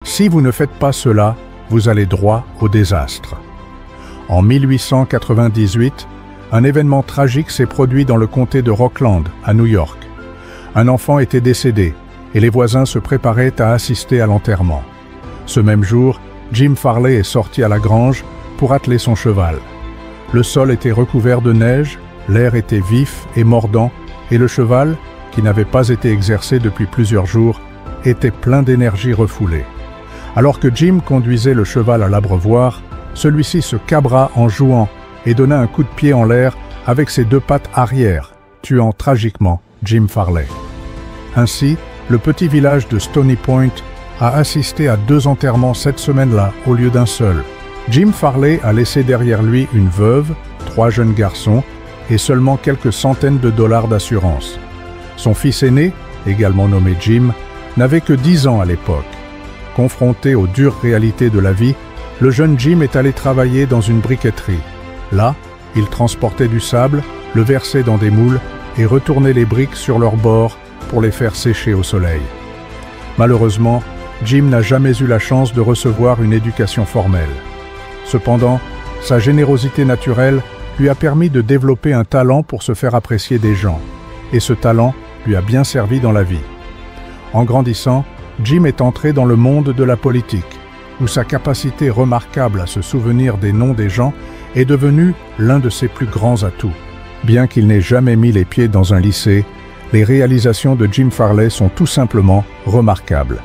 Si vous ne faites pas cela, vous allez droit au désastre. En 1898, un événement tragique s'est produit dans le comté de Rockland, à New York. Un enfant était décédé et les voisins se préparaient à assister à l'enterrement. Ce même jour, Jim Farley est sorti à la grange pour atteler son cheval. Le sol était recouvert de neige, l'air était vif et mordant et le cheval, qui n'avait pas été exercé depuis plusieurs jours, était plein d'énergie refoulée. Alors que Jim conduisait le cheval à l'abreuvoir, celui-ci se cabra en jouant et donna un coup de pied en l'air avec ses deux pattes arrière, tuant tragiquement Jim Farley. Ainsi, le petit village de Stony Point a assisté à 2 enterrements cette semaine-là au lieu d'un seul. Jim Farley a laissé derrière lui une veuve, 3 jeunes garçons et seulement quelques centaines de dollars d'assurance. Son fils aîné, également nommé Jim, n'avait que 10 ans à l'époque. Confronté aux dures réalités de la vie, le jeune Jim est allé travailler dans une briqueterie. Là, il transportait du sable, le versait dans des moules et retournait les briques sur leur bord pour les faire sécher au soleil. Malheureusement, Jim n'a jamais eu la chance de recevoir une éducation formelle. Cependant, sa générosité naturelle lui a permis de développer un talent pour se faire apprécier des gens, et ce talent lui a bien servi dans la vie. En grandissant, Jim est entré dans le monde de la politique, où sa capacité remarquable à se souvenir des noms des gens est devenue l'un de ses plus grands atouts. Bien qu'il n'ait jamais mis les pieds dans un lycée, les réalisations de Jim Farley sont tout simplement remarquables.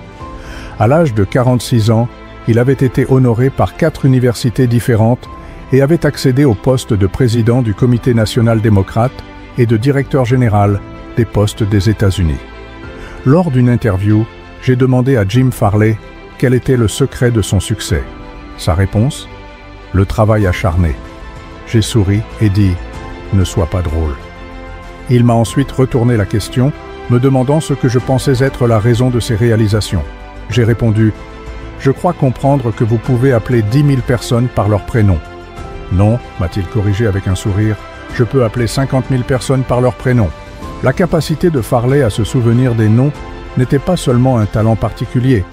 À l'âge de 46 ans, il avait été honoré par 4 universités différentes et avait accédé au poste de président du Comité national démocrate et de directeur général des postes des États-Unis. Lors d'une interview, j'ai demandé à Jim Farley quel était le secret de son succès. Sa réponse ? Le travail acharné. J'ai souri et dit « Ne sois pas drôle ». Il m'a ensuite retourné la question, me demandant ce que je pensais être la raison de ses réalisations. J'ai répondu « Je crois comprendre que vous pouvez appeler 10 000 personnes par leur prénom. » « Non, m'a-t-il corrigé avec un sourire, je peux appeler 50 000 personnes par leur prénom. » La capacité de Farley à se souvenir des noms n'était pas seulement un talent particulier,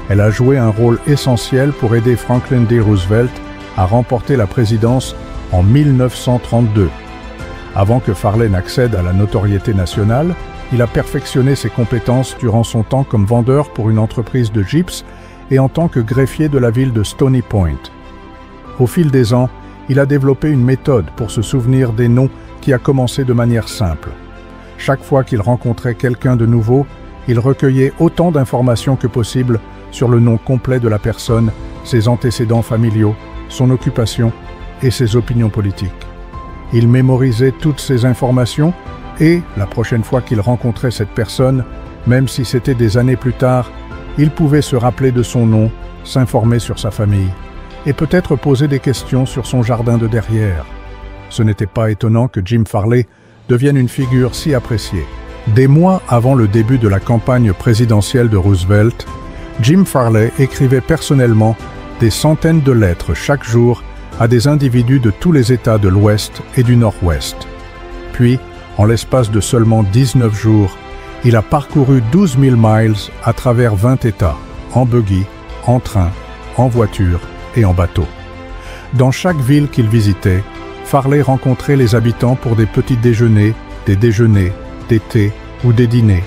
elle a joué un rôle essentiel pour aider Franklin D. Roosevelt à remporter la présidence en 1932. Avant que Farley n'accède à la notoriété nationale, il a perfectionné ses compétences durant son temps comme vendeur pour une entreprise de gypse et en tant que greffier de la ville de Stony Point. Au fil des ans, il a développé une méthode pour se souvenir des noms qui a commencé de manière simple. Chaque fois qu'il rencontrait quelqu'un de nouveau, il recueillait autant d'informations que possible sur le nom complet de la personne, ses antécédents familiaux, son occupation et ses opinions politiques. Il mémorisait toutes ces informations et, la prochaine fois qu'il rencontrait cette personne, même si c'était des années plus tard, il pouvait se rappeler de son nom, s'informer sur sa famille et peut-être poser des questions sur son jardin de derrière. Ce n'était pas étonnant que Jim Farley devienne une figure si appréciée. Des mois avant le début de la campagne présidentielle de Roosevelt, Jim Farley écrivait personnellement des centaines de lettres chaque jour à des individus de tous les États de l'Ouest et du Nord-Ouest. Puis, en l'espace de seulement 19 jours, il a parcouru 12 000 miles à travers 20 États, en buggy, en train, en voiture et en bateau. Dans chaque ville qu'il visitait, Farley rencontrait les habitants pour des petits déjeuners, des thés ou des dîners,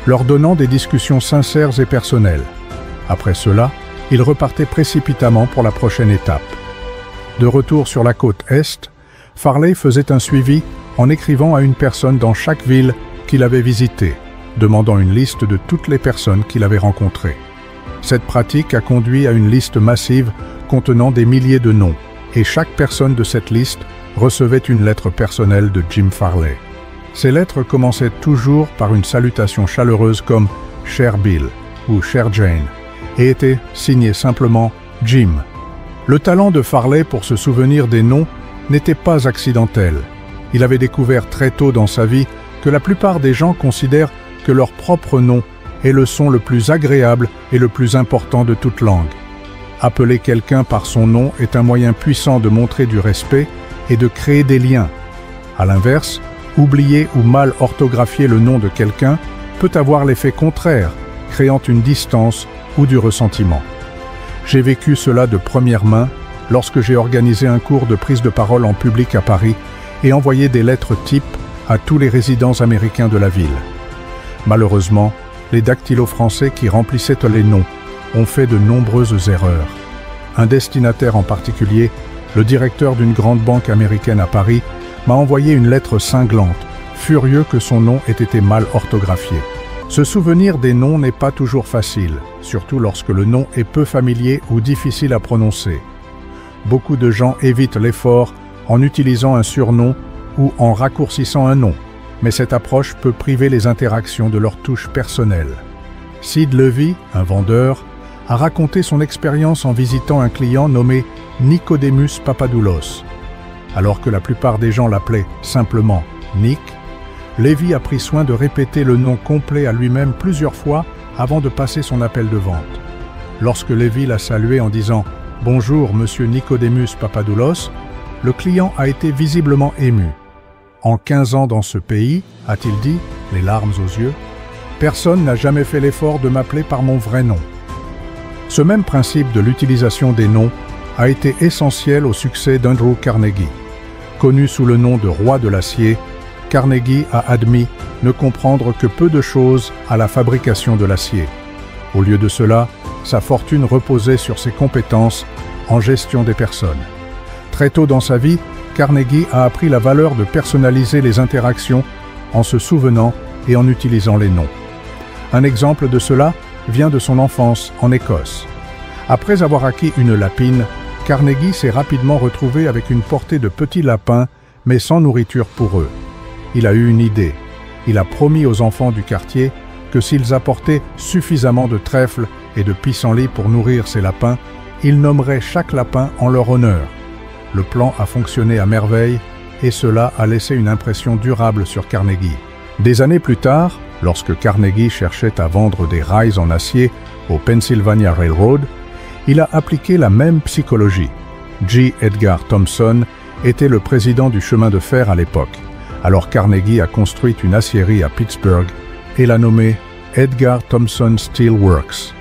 leur donnant des discussions sincères et personnelles. Après cela, il repartait précipitamment pour la prochaine étape. De retour sur la côte Est, Farley faisait un suivi en écrivant à une personne dans chaque ville qu'il avait visitée, demandant une liste de toutes les personnes qu'il avait rencontrées. Cette pratique a conduit à une liste massive contenant des milliers de noms, et chaque personne de cette liste recevait une lettre personnelle de Jim Farley. Ces lettres commençaient toujours par une salutation chaleureuse comme « Cher Bill » ou « Cher Jane » et étaient signées simplement « Jim ». Le talent de Farley pour se souvenir des noms n'était pas accidentel. Il avait découvert très tôt dans sa vie que la plupart des gens considèrent que leur propre nom est le son le plus agréable et le plus important de toute langue. Appeler quelqu'un par son nom est un moyen puissant de montrer du respect et de créer des liens. À l'inverse, oublier ou mal orthographier le nom de quelqu'un peut avoir l'effet contraire, créant une distance ou du ressentiment. J'ai vécu cela de première main lorsque j'ai organisé un cours de prise de parole en public à Paris et envoyé des lettres types à tous les résidents américains de la ville. Malheureusement, les dactylos français qui remplissaient les noms ont fait de nombreuses erreurs. Un destinataire en particulier, le directeur d'une grande banque américaine à Paris, m'a envoyé une lettre cinglante, furieux que son nom ait été mal orthographié. Se souvenir des noms n'est pas toujours facile, surtout lorsque le nom est peu familier ou difficile à prononcer. Beaucoup de gens évitent l'effort en utilisant un surnom ou en raccourcissant un nom, mais cette approche peut priver les interactions de leur touche personnelle. Sid Levy, un vendeur, a raconté son expérience en visitant un client nommé Nicodemus Papadoulos. Alors que la plupart des gens l'appelaient simplement Nick, Levy a pris soin de répéter le nom complet à lui-même plusieurs fois avant de passer son appel de vente. Lorsque Levy l'a salué en disant « Bonjour, monsieur Nicodemus Papadoulos », le client a été visiblement ému. « En 15 ans dans ce pays, a-t-il dit, les larmes aux yeux, personne n'a jamais fait l'effort de m'appeler par mon vrai nom. » Ce même principe de l'utilisation des noms a été essentiel au succès d'Andrew Carnegie. Connu sous le nom de roi de l'acier, Carnegie a admis ne comprendre que peu de choses à la fabrication de l'acier. Au lieu de cela, sa fortune reposait sur ses compétences en gestion des personnes. Très tôt dans sa vie, Carnegie a appris la valeur de personnaliser les interactions en se souvenant et en utilisant les noms. Un exemple de cela vient de son enfance en Écosse. Après avoir acquis une lapine, Carnegie s'est rapidement retrouvé avec une portée de petits lapins, mais sans nourriture pour eux. Il a eu une idée. Il a promis aux enfants du quartier que s'ils apportaient suffisamment de trèfle et de pissenlit pour nourrir ces lapins, il nommerait chaque lapin en leur honneur. Le plan a fonctionné à merveille et cela a laissé une impression durable sur Carnegie. Des années plus tard, lorsque Carnegie cherchait à vendre des rails en acier au Pennsylvania Railroad, il a appliqué la même psychologie. J. Edgar Thomson était le président du chemin de fer à l'époque. Alors Carnegie a construit une aciérie à Pittsburgh et l'a nommée Edgar Thomson Steel Works.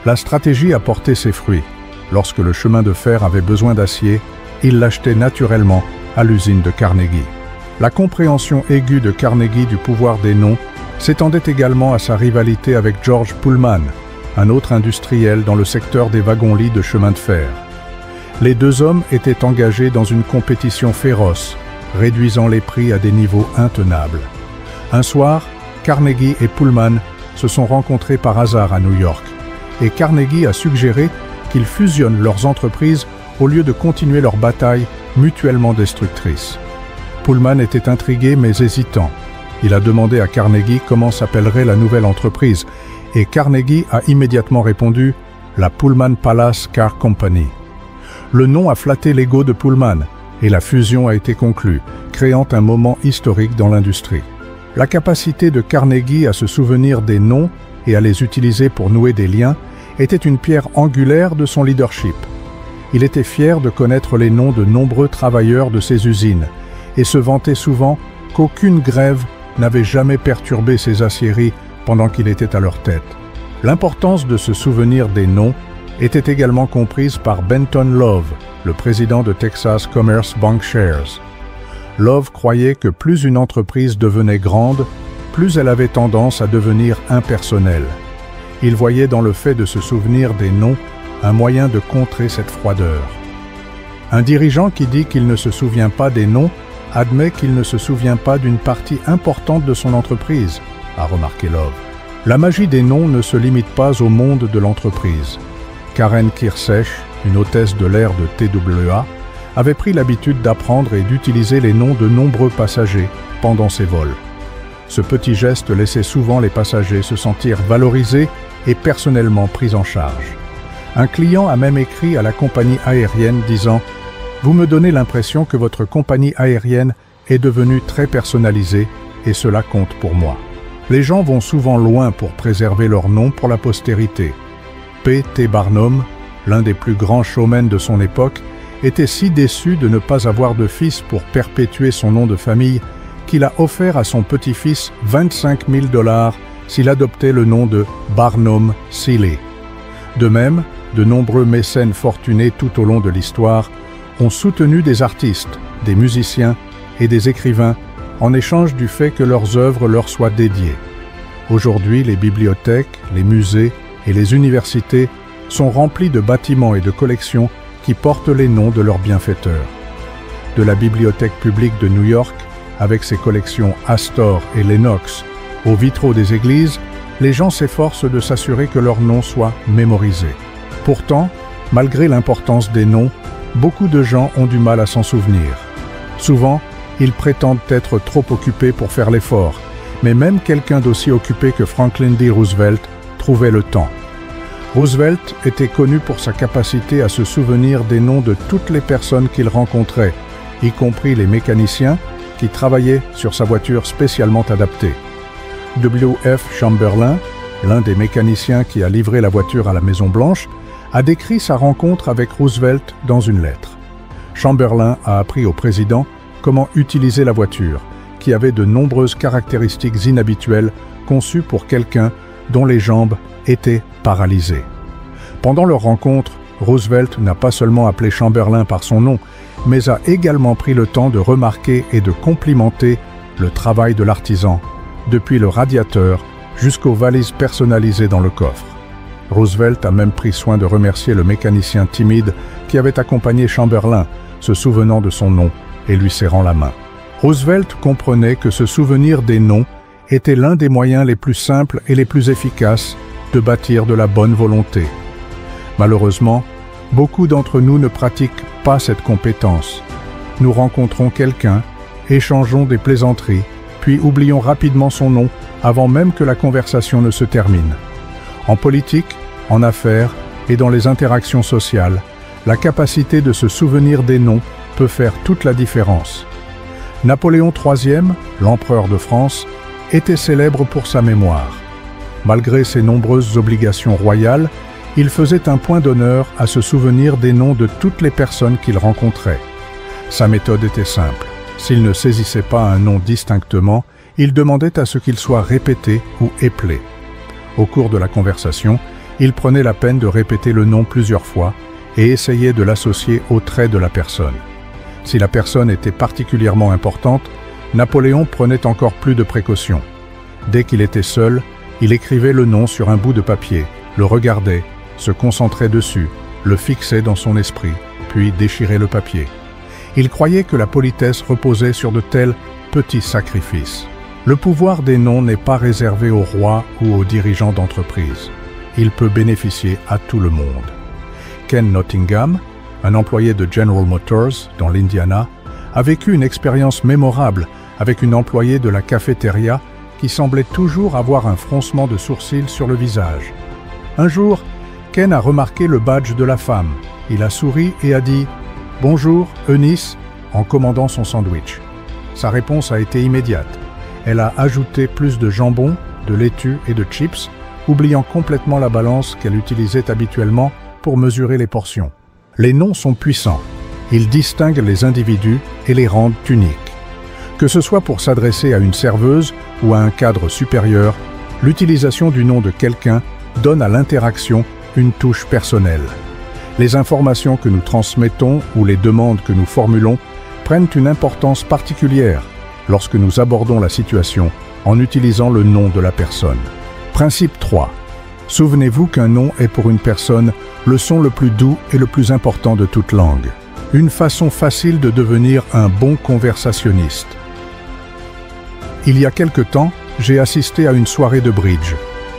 La stratégie a porté ses fruits. Lorsque le chemin de fer avait besoin d'acier, il l'achetait naturellement à l'usine de Carnegie. La compréhension aiguë de Carnegie du pouvoir des noms s'étendait également à sa rivalité avec George Pullman, un autre industriel dans le secteur des wagons-lits de chemin de fer. Les deux hommes étaient engagés dans une compétition féroce, réduisant les prix à des niveaux intenables. Un soir, Carnegie et Pullman se sont rencontrés par hasard à New York, et Carnegie a suggéré qu'ils fusionnent leurs entreprises au lieu de continuer leur bataille mutuellement destructrice. Pullman était intrigué mais hésitant. Il a demandé à Carnegie comment s'appellerait la nouvelle entreprise, et Carnegie a immédiatement répondu « la Pullman Palace Car Company ». Le nom a flatté l'ego de Pullman, et la fusion a été conclue, créant un moment historique dans l'industrie. La capacité de Carnegie à se souvenir des noms et à les utiliser pour nouer des liens était une pierre angulaire de son leadership. Il était fier de connaître les noms de nombreux travailleurs de ses usines et se vantait souvent qu'aucune grève n'avait jamais perturbé ses aciéries pendant qu'il était à leur tête. L'importance de se souvenir des noms était également comprise par Benton Love, le président de Texas Commerce Bancshares. Love croyait que plus une entreprise devenait grande, plus elle avait tendance à devenir impersonnelle. Il voyait dans le fait de se souvenir des noms un moyen de contrer cette froideur. Un dirigeant qui dit qu'il ne se souvient pas des noms admet qu'il ne se souvient pas d'une partie importante de son entreprise, a remarqué Love. La magie des noms ne se limite pas au monde de l'entreprise. Karen Kirsech, une hôtesse de l'air de TWA, avait pris l'habitude d'apprendre et d'utiliser les noms de nombreux passagers pendant ses vols. Ce petit geste laissait souvent les passagers se sentir valorisés et personnellement pris en charge. Un client a même écrit à la compagnie aérienne disant « Vous me donnez l'impression que votre compagnie aérienne est devenue très personnalisée et cela compte pour moi. » Les gens vont souvent loin pour préserver leur nom pour la postérité. P.T. Barnum, l'un des plus grands showmen de son époque, était si déçu de ne pas avoir de fils pour perpétuer son nom de famille qu'il a offert à son petit-fils 25 000 $ s'il adoptait le nom de Barnum Seeley. De même, de nombreux mécènes fortunés tout au long de l'histoire ont soutenu des artistes, des musiciens et des écrivains en échange du fait que leurs œuvres leur soient dédiées. Aujourd'hui, les bibliothèques, les musées et les universités sont remplis de bâtiments et de collections qui portent les noms de leurs bienfaiteurs. De la bibliothèque publique de New York, avec ses collections Astor et Lenox, aux vitraux des églises, les gens s'efforcent de s'assurer que leurs noms soient mémorisés. Pourtant, malgré l'importance des noms, beaucoup de gens ont du mal à s'en souvenir. Souvent, ils prétendent être trop occupés pour faire l'effort, mais même quelqu'un d'aussi occupé que Franklin D. Roosevelt trouvait le temps. Roosevelt était connu pour sa capacité à se souvenir des noms de toutes les personnes qu'il rencontrait, y compris les mécaniciens qui travaillaient sur sa voiture spécialement adaptée. W.F. Chamberlain, l'un des mécaniciens qui a livré la voiture à la Maison-Blanche, a décrit sa rencontre avec Roosevelt dans une lettre. Chamberlain a appris au président comment utiliser la voiture, qui avait de nombreuses caractéristiques inhabituelles conçues pour quelqu'un dont les jambes étaient paralysées. Pendant leur rencontre, Roosevelt n'a pas seulement appelé Chamberlain par son nom, mais a également pris le temps de remarquer et de complimenter le travail de l'artisan, depuis le radiateur jusqu'aux valises personnalisées dans le coffre. Roosevelt a même pris soin de remercier le mécanicien timide qui avait accompagné Chamberlain, se souvenant de son nom et lui serrant la main. Roosevelt comprenait que se souvenir des noms était l'un des moyens les plus simples et les plus efficaces de bâtir de la bonne volonté. Malheureusement, beaucoup d'entre nous ne pratiquent pas cette compétence. Nous rencontrons quelqu'un, échangeons des plaisanteries, puis oublions rapidement son nom avant même que la conversation ne se termine. En politique, en affaires et dans les interactions sociales, la capacité de se souvenir des noms peut faire toute la différence. Napoléon III, l'empereur de France, était célèbre pour sa mémoire. Malgré ses nombreuses obligations royales, il faisait un point d'honneur à se souvenir des noms de toutes les personnes qu'il rencontrait. Sa méthode était simple. S'il ne saisissait pas un nom distinctement, il demandait à ce qu'il soit répété ou éplé. Au cours de la conversation, il prenait la peine de répéter le nom plusieurs fois et essayait de l'associer aux traits de la personne. Si la personne était particulièrement importante, Napoléon prenait encore plus de précautions. Dès qu'il était seul, il écrivait le nom sur un bout de papier, le regardait, se concentrait dessus, le fixait dans son esprit, puis déchirait le papier. Il croyait que la politesse reposait sur de tels petits sacrifices. Le pouvoir des noms n'est pas réservé aux rois ou aux dirigeants d'entreprise. Il peut bénéficier à tout le monde. Ken Nottingham, un employé de General Motors dans l'Indiana, a vécu une expérience mémorable avec une employée de la cafétéria qui semblait toujours avoir un froncement de sourcils sur le visage. Un jour, Ken a remarqué le badge de la femme. Il a souri et a dit « Bonjour, Eunice » en commandant son sandwich. Sa réponse a été immédiate. Elle a ajouté plus de jambon, de laitue et de chips, oubliant complètement la balance qu'elle utilisait habituellement pour mesurer les portions. Les noms sont puissants. Ils distinguent les individus et les rendent uniques. Que ce soit pour s'adresser à une serveuse ou à un cadre supérieur, l'utilisation du nom de quelqu'un donne à l'interaction une touche personnelle. Les informations que nous transmettons ou les demandes que nous formulons prennent une importance particulière lorsque nous abordons la situation en utilisant le nom de la personne. Principe 3. Souvenez-vous qu'un nom est pour une personne le son le plus doux et le plus important de toute langue. Une façon facile de devenir un bon conversationniste. Il y a quelque temps, j'ai assisté à une soirée de bridge.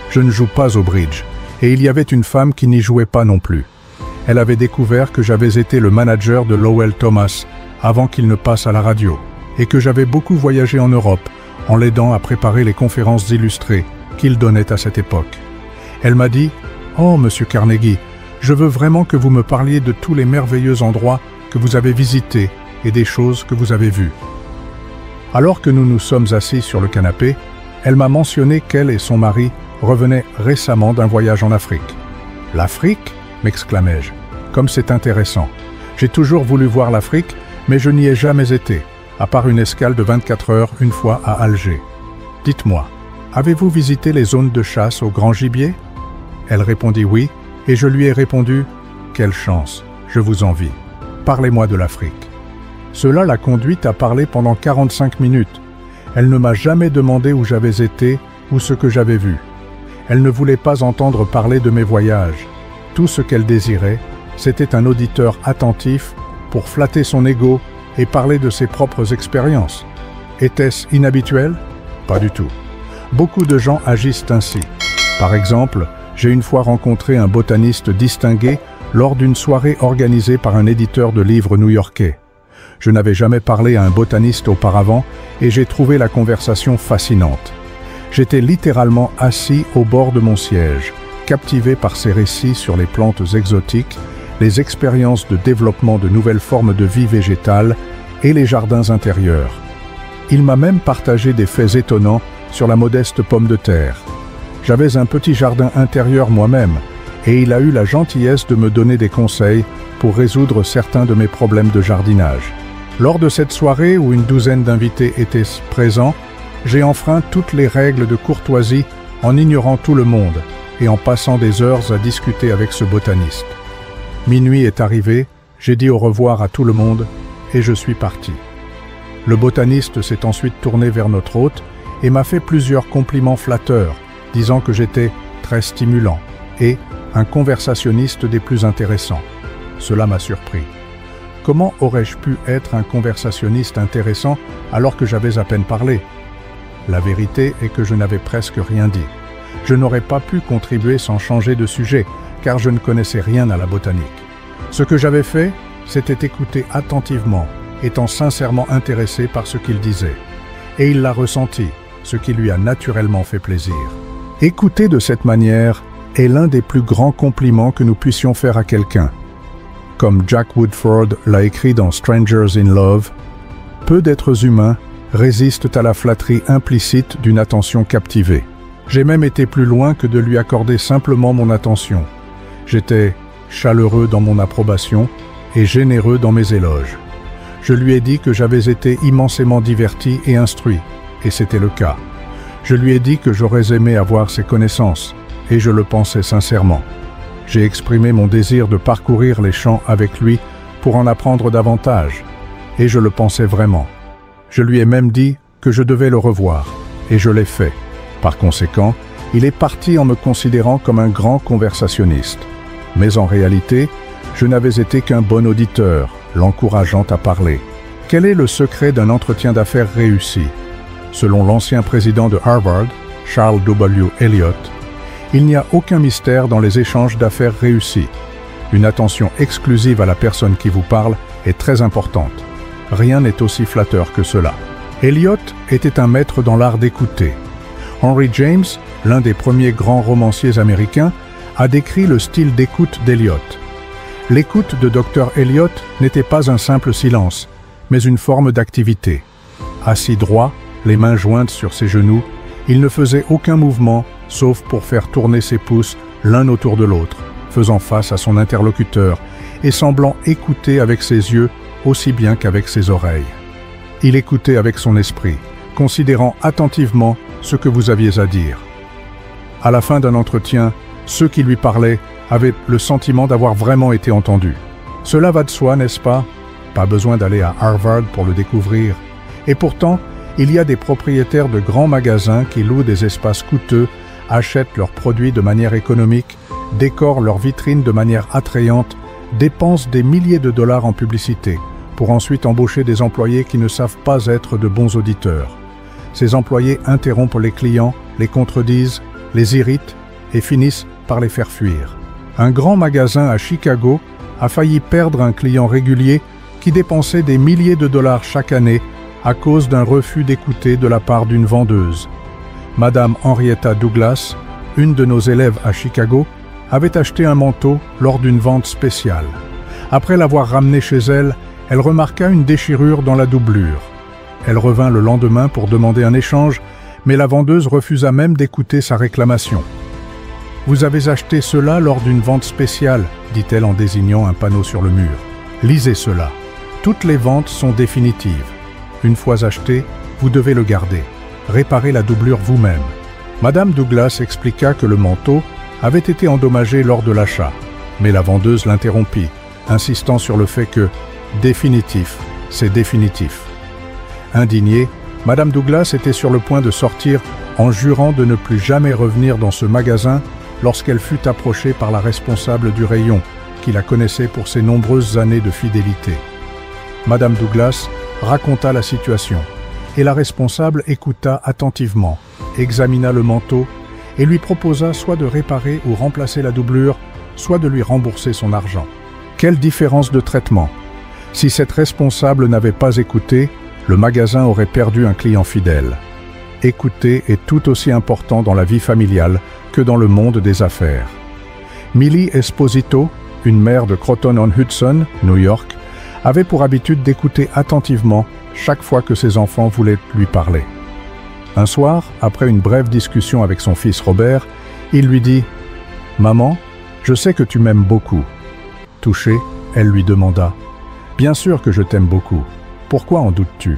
Je ne joue pas au bridge, et il y avait une femme qui n'y jouait pas non plus. Elle avait découvert que j'avais été le manager de Lowell Thomas avant qu'il ne passe à la radio, et que j'avais beaucoup voyagé en Europe en l'aidant à préparer les conférences illustrées qu'il donnait à cette époque. Elle m'a dit « Oh, Monsieur Carnegie, je veux vraiment que vous me parliez de tous les merveilleux endroits que vous avez visités et des choses que vous avez vues. » Alors que nous nous sommes assis sur le canapé, elle m'a mentionné qu'elle et son mari revenaient récemment d'un voyage en Afrique. « L'Afrique » m'exclamai-je. « Comme c'est intéressant. J'ai toujours voulu voir l'Afrique, mais je n'y ai jamais été, à part une escale de 24 heures une fois à Alger. Dites-moi, avez-vous visité les zones de chasse au grand gibier ?» Elle répondit oui, Et je lui ai répondu « Quelle chance, je vous envie. Parlez-moi de l'Afrique. » Cela l'a conduite à parler pendant 45 minutes. Elle ne m'a jamais demandé où j'avais été ou ce que j'avais vu. Elle ne voulait pas entendre parler de mes voyages. Tout ce qu'elle désirait, c'était un auditeur attentif pour flatter son ego et parler de ses propres expériences. Était-ce inhabituel? Pas du tout. Beaucoup de gens agissent ainsi. Par exemple, j'ai une fois rencontré un botaniste distingué lors d'une soirée organisée par un éditeur de livres new-yorkais. Je n'avais jamais parlé à un botaniste auparavant et j'ai trouvé la conversation fascinante. J'étais littéralement assis au bord de mon siège, captivé par ses récits sur les plantes exotiques, les expériences de développement de nouvelles formes de vie végétale et les jardins intérieurs. Il m'a même partagé des faits étonnants sur la modeste pomme de terre. J'avais un petit jardin intérieur moi-même et il a eu la gentillesse de me donner des conseils pour résoudre certains de mes problèmes de jardinage. Lors de cette soirée où une douzaine d'invités étaient présents, j'ai enfreint toutes les règles de courtoisie en ignorant tout le monde et en passant des heures à discuter avec ce botaniste. Minuit est arrivé, j'ai dit au revoir à tout le monde et je suis parti. Le botaniste s'est ensuite tourné vers notre hôte et m'a fait plusieurs compliments flatteurs, disant que j'étais très stimulant et un conversationniste des plus intéressants. Cela m'a surpris. Comment aurais-je pu être un conversationniste intéressant alors que j'avais à peine parlé? La vérité est que je n'avais presque rien dit. Je n'aurais pas pu contribuer sans changer de sujet, car je ne connaissais rien à la botanique. Ce que j'avais fait, c'était écouter attentivement, étant sincèrement intéressé par ce qu'il disait. Et il l'a ressenti, ce qui lui a naturellement fait plaisir. Écouter de cette manière est l'un des plus grands compliments que nous puissions faire à quelqu'un. Comme Jack Woodford l'a écrit dans Strangers in Love, « Peu d'êtres humains résistent à la flatterie implicite d'une attention captivée. J'ai même été plus loin que de lui accorder simplement mon attention. J'étais chaleureux dans mon approbation et généreux dans mes éloges. Je lui ai dit que j'avais été immensément diverti et instruit, et c'était le cas. Je lui ai dit que j'aurais aimé avoir ses connaissances, et je le pensais sincèrement. J'ai exprimé mon désir de parcourir les champs avec lui pour en apprendre davantage, et je le pensais vraiment. Je lui ai même dit que je devais le revoir, et je l'ai fait. Par conséquent, il est parti en me considérant comme un grand conversationniste. Mais en réalité, je n'avais été qu'un bon auditeur, l'encourageant à parler. Quel est le secret d'un entretien d'affaires réussi? Selon l'ancien président de Harvard, Charles W. Eliot, il n'y a aucun mystère dans les échanges d'affaires réussis. Une attention exclusive à la personne qui vous parle est très importante. Rien n'est aussi flatteur que cela. Eliot était un maître dans l'art d'écouter. Henry James, l'un des premiers grands romanciers américains, a décrit le style d'écoute d'Eliot. L'écoute de Dr. Eliot n'était pas un simple silence, mais une forme d'activité. Assis droit, les mains jointes sur ses genoux, il ne faisait aucun mouvement, sauf pour faire tourner ses pouces l'un autour de l'autre, faisant face à son interlocuteur et semblant écouter avec ses yeux aussi bien qu'avec ses oreilles. Il écoutait avec son esprit, considérant attentivement ce que vous aviez à dire. À la fin d'un entretien, ceux qui lui parlaient avaient le sentiment d'avoir vraiment été entendus. Cela va de soi, n'est-ce pas? Pas besoin d'aller à Harvard pour le découvrir. Et pourtant, il y a des propriétaires de grands magasins qui louent des espaces coûteux, achètent leurs produits de manière économique, décorent leurs vitrines de manière attrayante, dépensent des milliers de dollars en publicité, pour ensuite embaucher des employés qui ne savent pas être de bons auditeurs. Ces employés interrompent les clients, les contredisent, les irritent et finissent par les faire fuir. Un grand magasin à Chicago a failli perdre un client régulier qui dépensait des milliers de dollars chaque année à cause d'un refus d'écouter de la part d'une vendeuse. Madame Henrietta Douglas, une de nos élèves à Chicago, avait acheté un manteau lors d'une vente spéciale. Après l'avoir ramené chez elle, elle remarqua une déchirure dans la doublure. Elle revint le lendemain pour demander un échange, mais la vendeuse refusa même d'écouter sa réclamation. « Vous avez acheté cela lors d'une vente spéciale », dit-elle en désignant un panneau sur le mur. « Lisez cela. Toutes les ventes sont définitives. Une fois acheté, vous devez le garder. Réparez la doublure vous-même. » Madame Douglas expliqua que le manteau, avait été endommagée lors de l'achat, mais la vendeuse l'interrompit, insistant sur le fait que « définitif, c'est définitif ». Indignée, Madame Douglas était sur le point de sortir en jurant de ne plus jamais revenir dans ce magasin lorsqu'elle fut approchée par la responsable du rayon, qui la connaissait pour ses nombreuses années de fidélité. Madame Douglas raconta la situation, et la responsable écouta attentivement, examina le manteau et lui proposa soit de réparer ou remplacer la doublure, soit de lui rembourser son argent. Quelle différence de traitement! Si cette responsable n'avait pas écouté, le magasin aurait perdu un client fidèle. Écouter est tout aussi important dans la vie familiale que dans le monde des affaires. Millie Esposito, une mère de Croton-on-Hudson, New York, avait pour habitude d'écouter attentivement chaque fois que ses enfants voulaient lui parler. Un soir, après une brève discussion avec son fils Robert, il lui dit « Maman, je sais que tu m'aimes beaucoup. » Touchée, elle lui demanda « Bien sûr que je t'aime beaucoup. Pourquoi en doutes-tu »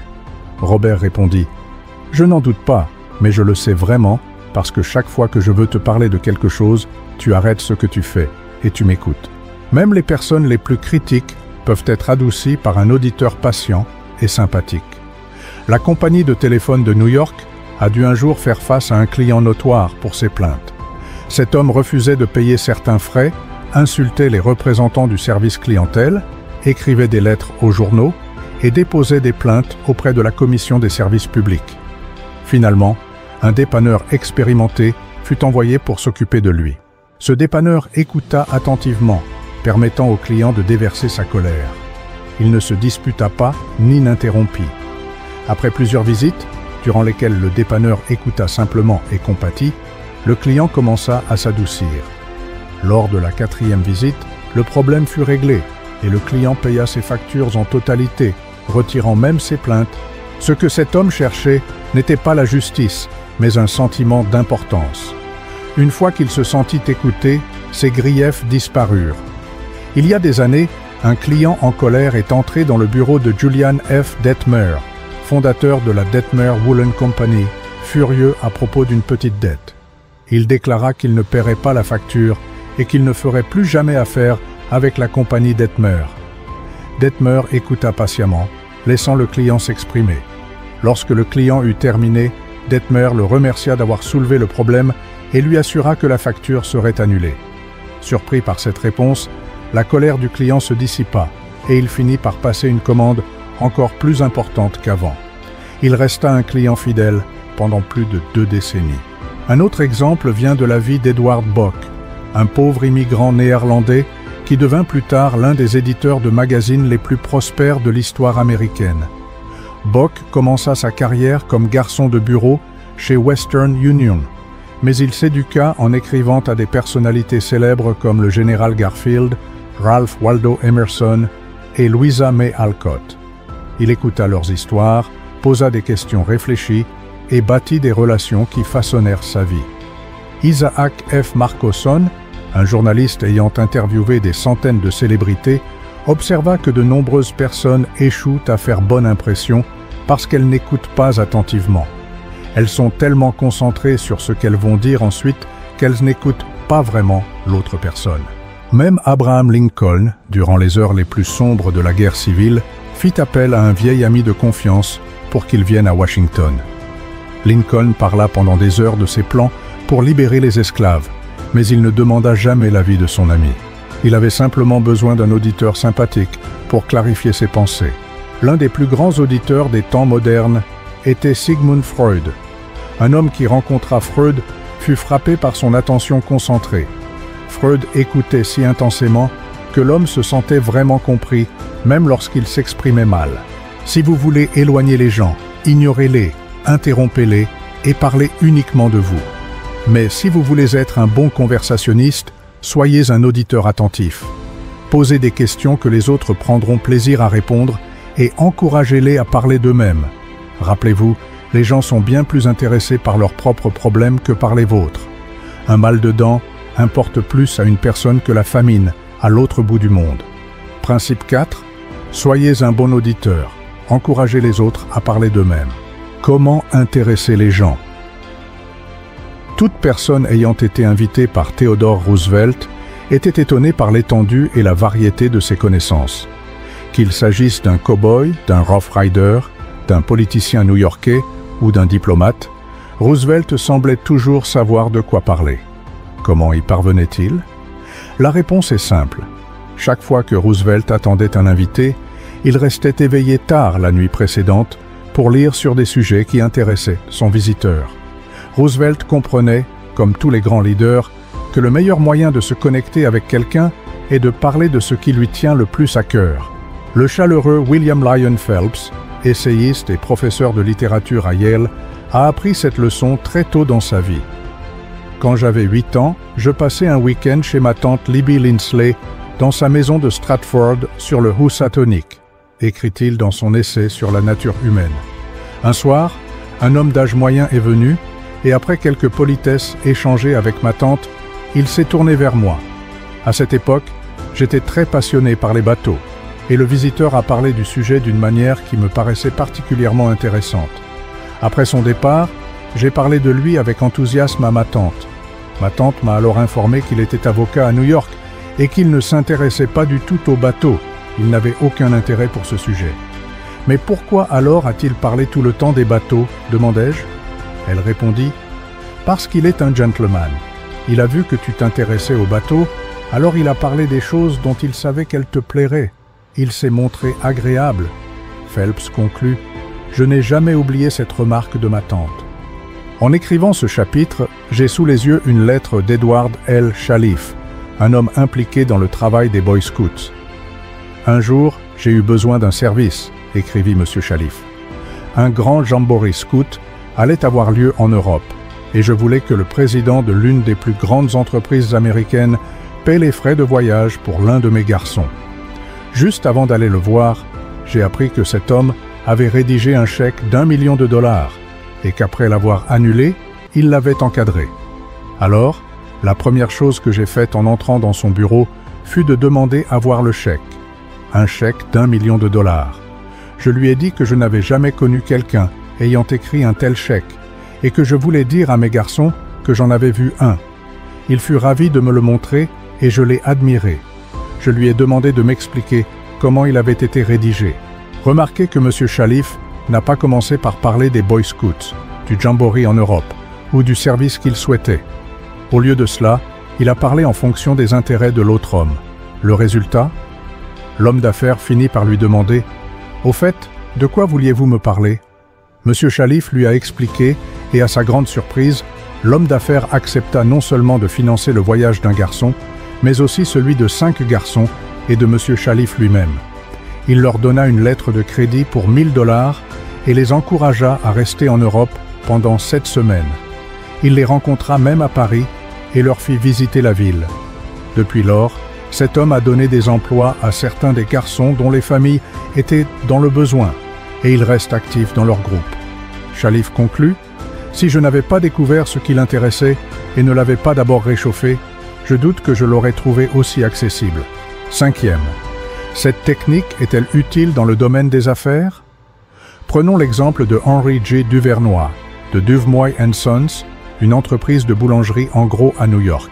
Robert répondit « Je n'en doute pas, mais je le sais vraiment parce que chaque fois que je veux te parler de quelque chose, tu arrêtes ce que tu fais et tu m'écoutes. » Même les personnes les plus critiques peuvent être adoucies par un auditeur patient et sympathique. La compagnie de téléphone de New York a dû un jour faire face à un client notoire pour ses plaintes. Cet homme refusait de payer certains frais, insultait les représentants du service clientèle, écrivait des lettres aux journaux et déposait des plaintes auprès de la commission des services publics. Finalement, un dépanneur expérimenté fut envoyé pour s'occuper de lui. Ce dépanneur écouta attentivement, permettant au client de déverser sa colère. Il ne se disputa pas ni n'interrompit. Après plusieurs visites, durant lesquelles le dépanneur écouta simplement et compatit, le client commença à s'adoucir. Lors de la 4e visite, le problème fut réglé et le client paya ses factures en totalité, retirant même ses plaintes. Ce que cet homme cherchait n'était pas la justice, mais un sentiment d'importance. Une fois qu'il se sentit écouté, ses griefs disparurent. Il y a des années, un client en colère est entré dans le bureau de Julian F. Detmer, fondateur de la Detmer Woolen Company, furieux à propos d'une petite dette. Il déclara qu'il ne paierait pas la facture et qu'il ne ferait plus jamais affaire avec la compagnie Detmer. Detmer écouta patiemment, laissant le client s'exprimer. Lorsque le client eut terminé, Detmer le remercia d'avoir soulevé le problème et lui assura que la facture serait annulée. Surpris par cette réponse, la colère du client se dissipa et il finit par passer une commande encore plus importante qu'avant. Il resta un client fidèle pendant plus de 2 décennies. Un autre exemple vient de la vie d'Edward Bock, un pauvre immigrant néerlandais qui devint plus tard l'un des éditeurs de magazines les plus prospères de l'histoire américaine. Bock commença sa carrière comme garçon de bureau chez Western Union, mais il s'éduqua en écrivant à des personnalités célèbres comme le général Garfield, Ralph Waldo Emerson et Louisa May Alcott. Il écouta leurs histoires, posa des questions réfléchies et bâtit des relations qui façonnèrent sa vie. Isaac F. Marcosson, un journaliste ayant interviewé des centaines de célébrités, observa que de nombreuses personnes échouent à faire bonne impression parce qu'elles n'écoutent pas attentivement. Elles sont tellement concentrées sur ce qu'elles vont dire ensuite qu'elles n'écoutent pas vraiment l'autre personne. Même Abraham Lincoln, durant les heures les plus sombres de la guerre civile, fit appel à un vieil ami de confiance pour qu'il vienne à Washington. Lincoln parla pendant des heures de ses plans pour libérer les esclaves, mais il ne demanda jamais l'avis de son ami. Il avait simplement besoin d'un auditeur sympathique pour clarifier ses pensées. L'un des plus grands auditeurs des temps modernes était Sigmund Freud. Un homme qui rencontra Freud fut frappé par son attention concentrée. Freud écoutait si intensément que l'homme se sentait vraiment compris, même lorsqu'il s'exprimait mal. Si vous voulez éloigner les gens, ignorez-les, interrompez-les et parlez uniquement de vous. Mais si vous voulez être un bon conversationniste, soyez un auditeur attentif. Posez des questions que les autres prendront plaisir à répondre et encouragez-les à parler d'eux-mêmes. Rappelez-vous, les gens sont bien plus intéressés par leurs propres problèmes que par les vôtres. Un mal de dents importe plus à une personne que la famine à l'autre bout du monde. Principe 4. Soyez un bon auditeur. Encouragez les autres à parler d'eux-mêmes. Comment intéresser les gens? Toute personne ayant été invitée par Theodore Roosevelt était étonnée par l'étendue et la variété de ses connaissances. Qu'il s'agisse d'un cow-boy, d'un rough rider, d'un politicien new-yorkais ou d'un diplomate, Roosevelt semblait toujours savoir de quoi parler. Comment y parvenait-il? La réponse est simple. Chaque fois que Roosevelt attendait un invité, il restait éveillé tard la nuit précédente pour lire sur des sujets qui intéressaient son visiteur. Roosevelt comprenait, comme tous les grands leaders, que le meilleur moyen de se connecter avec quelqu'un est de parler de ce qui lui tient le plus à cœur. Le chaleureux William Lyon Phelps, essayiste et professeur de littérature à Yale, a appris cette leçon très tôt dans sa vie. Quand j'avais 8 ans, je passais un week-end chez ma tante Libby Linsley dans sa maison de Stratford sur le Housatonic, écrit-il dans son essai sur la nature humaine. Un soir, un homme d'âge moyen est venu et après quelques politesses échangées avec ma tante, il s'est tourné vers moi. À cette époque, j'étais très passionné par les bateaux et le visiteur a parlé du sujet d'une manière qui me paraissait particulièrement intéressante. Après son départ, j'ai parlé de lui avec enthousiasme à ma tante. Ma tante m'a alors informé qu'il était avocat à New York et qu'il ne s'intéressait pas du tout aux bateaux. Il n'avait aucun intérêt pour ce sujet. « Mais pourquoi alors a-t-il parlé tout le temps des bateaux ?» demandai-je. Elle répondit « Parce qu'il est un gentleman. Il a vu que tu t'intéressais aux bateaux, alors il a parlé des choses dont il savait qu'elles te plairaient. Il s'est montré agréable. » Phelps conclut « Je n'ai jamais oublié cette remarque de ma tante. » En écrivant ce chapitre, j'ai sous les yeux une lettre d'Edward L. Shalif, un homme impliqué dans le travail des Boy Scouts. « Un jour, j'ai eu besoin d'un service, » écrivit M. Shalif. Un grand jamboree scout allait avoir lieu en Europe, et je voulais que le président de l'une des plus grandes entreprises américaines paie les frais de voyage pour l'un de mes garçons. Juste avant d'aller le voir, j'ai appris que cet homme avait rédigé un chèque d'1 million de dollars, et qu'après l'avoir annulé, il l'avait encadré. Alors, la première chose que j'ai faite en entrant dans son bureau fut de demander à voir le chèque. Un chèque d'1 million de dollars. Je lui ai dit que je n'avais jamais connu quelqu'un ayant écrit un tel chèque et que je voulais dire à mes garçons que j'en avais vu un. Il fut ravi de me le montrer et je l'ai admiré. Je lui ai demandé de m'expliquer comment il avait été rédigé. Remarquez que M. Shalif n'a pas commencé par parler des Boy Scouts, du Jamboree en Europe ou du service qu'il souhaitait. Au lieu de cela, il a parlé en fonction des intérêts de l'autre homme. Le résultat ? L'homme d'affaires finit par lui demander « Au fait, de quoi vouliez-vous me parler ?» M. Shalif lui a expliqué et à sa grande surprise, l'homme d'affaires accepta non seulement de financer le voyage d'un garçon, mais aussi celui de 5 garçons et de M. Shalif lui-même. Il leur donna une lettre de crédit pour 1 000 $ et les encouragea à rester en Europe pendant 7 semaines. Il les rencontra même à Paris et leur fit visiter la ville. Depuis lors, cet homme a donné des emplois à certains des garçons dont les familles étaient dans le besoin, et il reste actif dans leur groupe. Shalif conclut « Si je n'avais pas découvert ce qui l'intéressait et ne l'avais pas d'abord réchauffé, je doute que je l'aurais trouvé aussi accessible. » 5e. Cette technique est-elle utile dans le domaine des affaires? Prenons l'exemple de Henry J. Duvernois, de Duvemoy & Sons, une entreprise de boulangerie en gros à New York.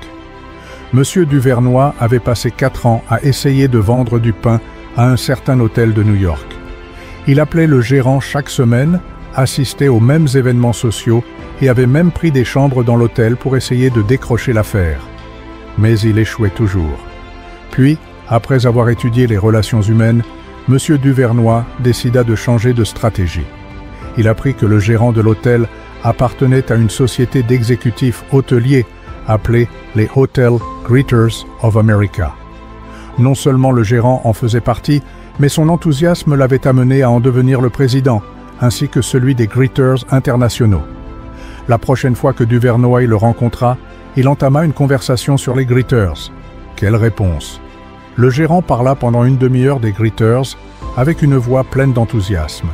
Monsieur Duvernois avait passé 4 ans à essayer de vendre du pain à un certain hôtel de New York. Il appelait le gérant chaque semaine, assistait aux mêmes événements sociaux et avait même pris des chambres dans l'hôtel pour essayer de décrocher l'affaire. Mais il échouait toujours. Puis, après avoir étudié les relations humaines, Monsieur Duvernois décida de changer de stratégie. Il apprit que le gérant de l'hôtel appartenait à une société d'exécutifs hôteliers appelée les Hotel Greeters of America. Non seulement le gérant en faisait partie, mais son enthousiasme l'avait amené à en devenir le président, ainsi que celui des Greeters internationaux. La prochaine fois que Duvernois le rencontra, il entama une conversation sur les Greeters. Quelle réponse! Le gérant parla pendant une demi-heure des Greeters avec une voix pleine d'enthousiasme.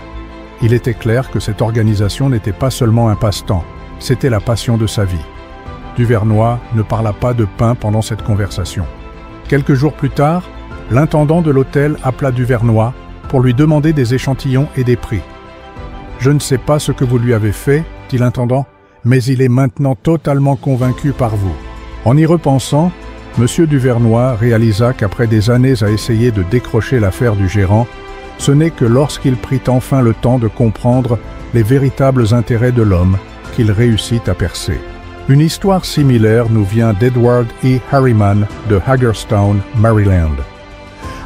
Il était clair que cette organisation n'était pas seulement un passe-temps, c'était la passion de sa vie. Duvernois ne parla pas de pain pendant cette conversation. Quelques jours plus tard, l'intendant de l'hôtel appela Duvernois pour lui demander des échantillons et des prix. « Je ne sais pas ce que vous lui avez fait, dit l'intendant, mais il est maintenant totalement convaincu par vous. En y repensant, M. Duvernois réalisa qu'après des années à essayer de décrocher l'affaire du gérant, ce n'est que lorsqu'il prit enfin le temps de comprendre les véritables intérêts de l'homme qu'il réussit à percer. Une histoire similaire nous vient d'Edward E. Harriman de Hagerstown, Maryland.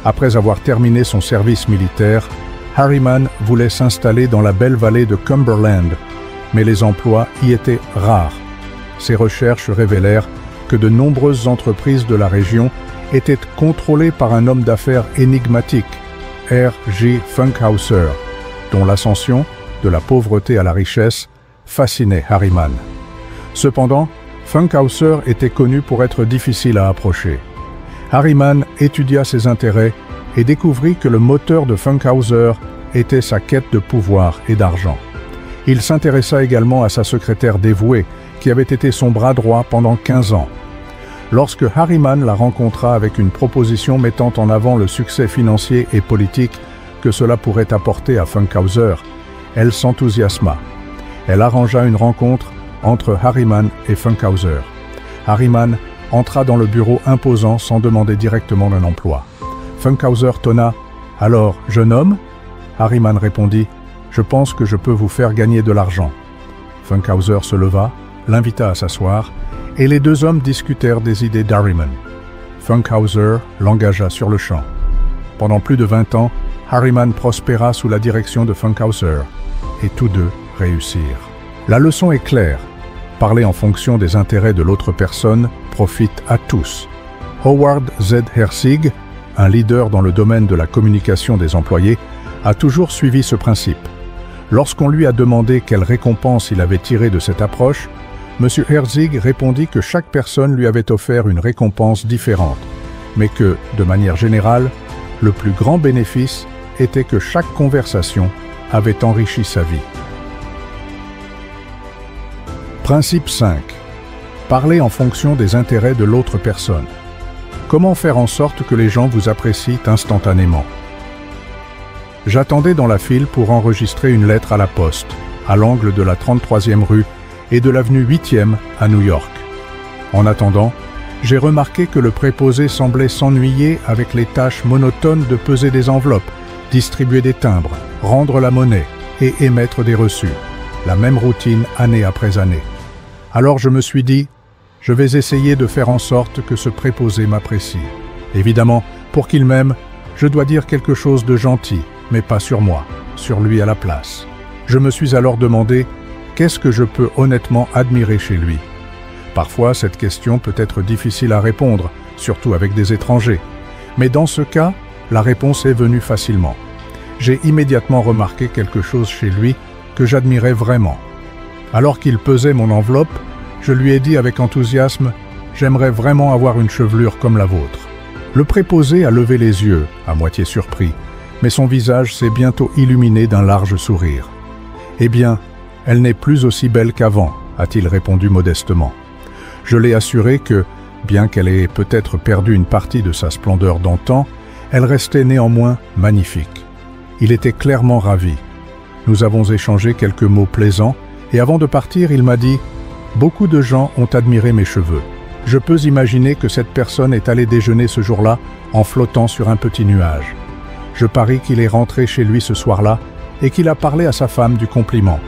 Après avoir terminé son service militaire, Harriman voulait s'installer dans la belle vallée de Cumberland, mais les emplois y étaient rares. Ses recherches révélèrent que de nombreuses entreprises de la région étaient contrôlées par un homme d'affaires énigmatique, R.J. Funkhauser, dont l'ascension, de la pauvreté à la richesse, fascinait Harriman. Cependant, Funkhauser était connu pour être difficile à approcher. Harriman étudia ses intérêts et découvrit que le moteur de Funkhauser était sa quête de pouvoir et d'argent. Il s'intéressa également à sa secrétaire dévouée, qui avait été son bras droit pendant 15 ans. Lorsque Harriman la rencontra avec une proposition mettant en avant le succès financier et politique que cela pourrait apporter à Funkhauser, elle s'enthousiasma. Elle arrangea une rencontre entre Harriman et Funkhauser. Harriman entra dans le bureau imposant sans demander directement un emploi. Funkhauser tonna « Alors, jeune homme ?» Harriman répondit « Je pense que je peux vous faire gagner de l'argent. » Funkhauser se leva, l'invita à s'asseoir, et les deux hommes discutèrent des idées d'Harriman. Funkhauser l'engagea sur le champ. Pendant plus de 20 ans, Harriman prospéra sous la direction de Funkhauser, et tous deux réussirent. La leçon est claire. Parler en fonction des intérêts de l'autre personne profite à tous. Howard Z. Herzig, un leader dans le domaine de la communication des employés, a toujours suivi ce principe. Lorsqu'on lui a demandé quelle récompense il avait tiré de cette approche, M. Herzig répondit que chaque personne lui avait offert une récompense différente, mais que, de manière générale, le plus grand bénéfice était que chaque conversation avait enrichi sa vie. Principe 5. Parler en fonction des intérêts de l'autre personne. Comment faire en sorte que les gens vous apprécient instantanément? J'attendais dans la file pour enregistrer une lettre à la poste, à l'angle de la 33e rue et de l'avenue 8e à New York. En attendant, j'ai remarqué que le préposé semblait s'ennuyer avec les tâches monotones de peser des enveloppes, distribuer des timbres, rendre la monnaie et émettre des reçus. La même routine année après année. Alors je me suis dit, je vais essayer de faire en sorte que ce préposé m'apprécie. Évidemment, pour qu'il m'aime, je dois dire quelque chose de gentil, mais pas sur moi, sur lui à la place. Je me suis alors demandé, qu'est-ce que je peux honnêtement admirer chez lui? Parfois, cette question peut être difficile à répondre, surtout avec des étrangers. Mais dans ce cas, la réponse est venue facilement. J'ai immédiatement remarqué quelque chose chez lui que j'admirais vraiment. Alors qu'il pesait mon enveloppe, je lui ai dit avec enthousiasme « J'aimerais vraiment avoir une chevelure comme la vôtre ». Le préposé a levé les yeux, à moitié surpris, mais son visage s'est bientôt illuminé d'un large sourire. « Eh bien, elle n'est plus aussi belle qu'avant », a-t-il répondu modestement. Je l'ai assuré que, bien qu'elle ait peut-être perdu une partie de sa splendeur d'antan, elle restait néanmoins magnifique. Il était clairement ravi. Nous avons échangé quelques mots plaisants, et avant de partir, il m'a dit « Beaucoup de gens ont admiré mes cheveux. Je peux imaginer que cette personne est allée déjeuner ce jour-là en flottant sur un petit nuage. Je parie qu'il est rentré chez lui ce soir-là et qu'il a parlé à sa femme du compliment.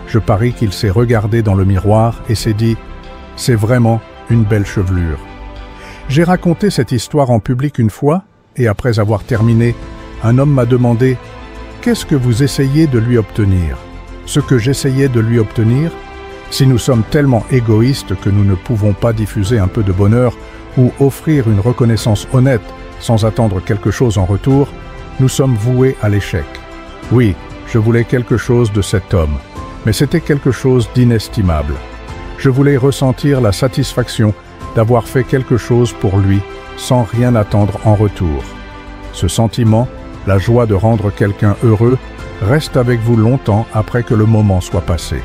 Je parie qu'il s'est regardé dans le miroir et s'est dit « C'est vraiment une belle chevelure ». J'ai raconté cette histoire en public une fois, et après avoir terminé, un homme m'a demandé « Qu'est-ce que vous essayez de lui obtenir ?» Ce que j'essayais de lui obtenir, si nous sommes tellement égoïstes que nous ne pouvons pas diffuser un peu de bonheur ou offrir une reconnaissance honnête sans attendre quelque chose en retour, nous sommes voués à l'échec. Oui, je voulais quelque chose de cet homme, mais c'était quelque chose d'inestimable. Je voulais ressentir la satisfaction d'avoir fait quelque chose pour lui sans rien attendre en retour. Ce sentiment, la joie de rendre quelqu'un heureux, reste avec vous longtemps après que le moment soit passé.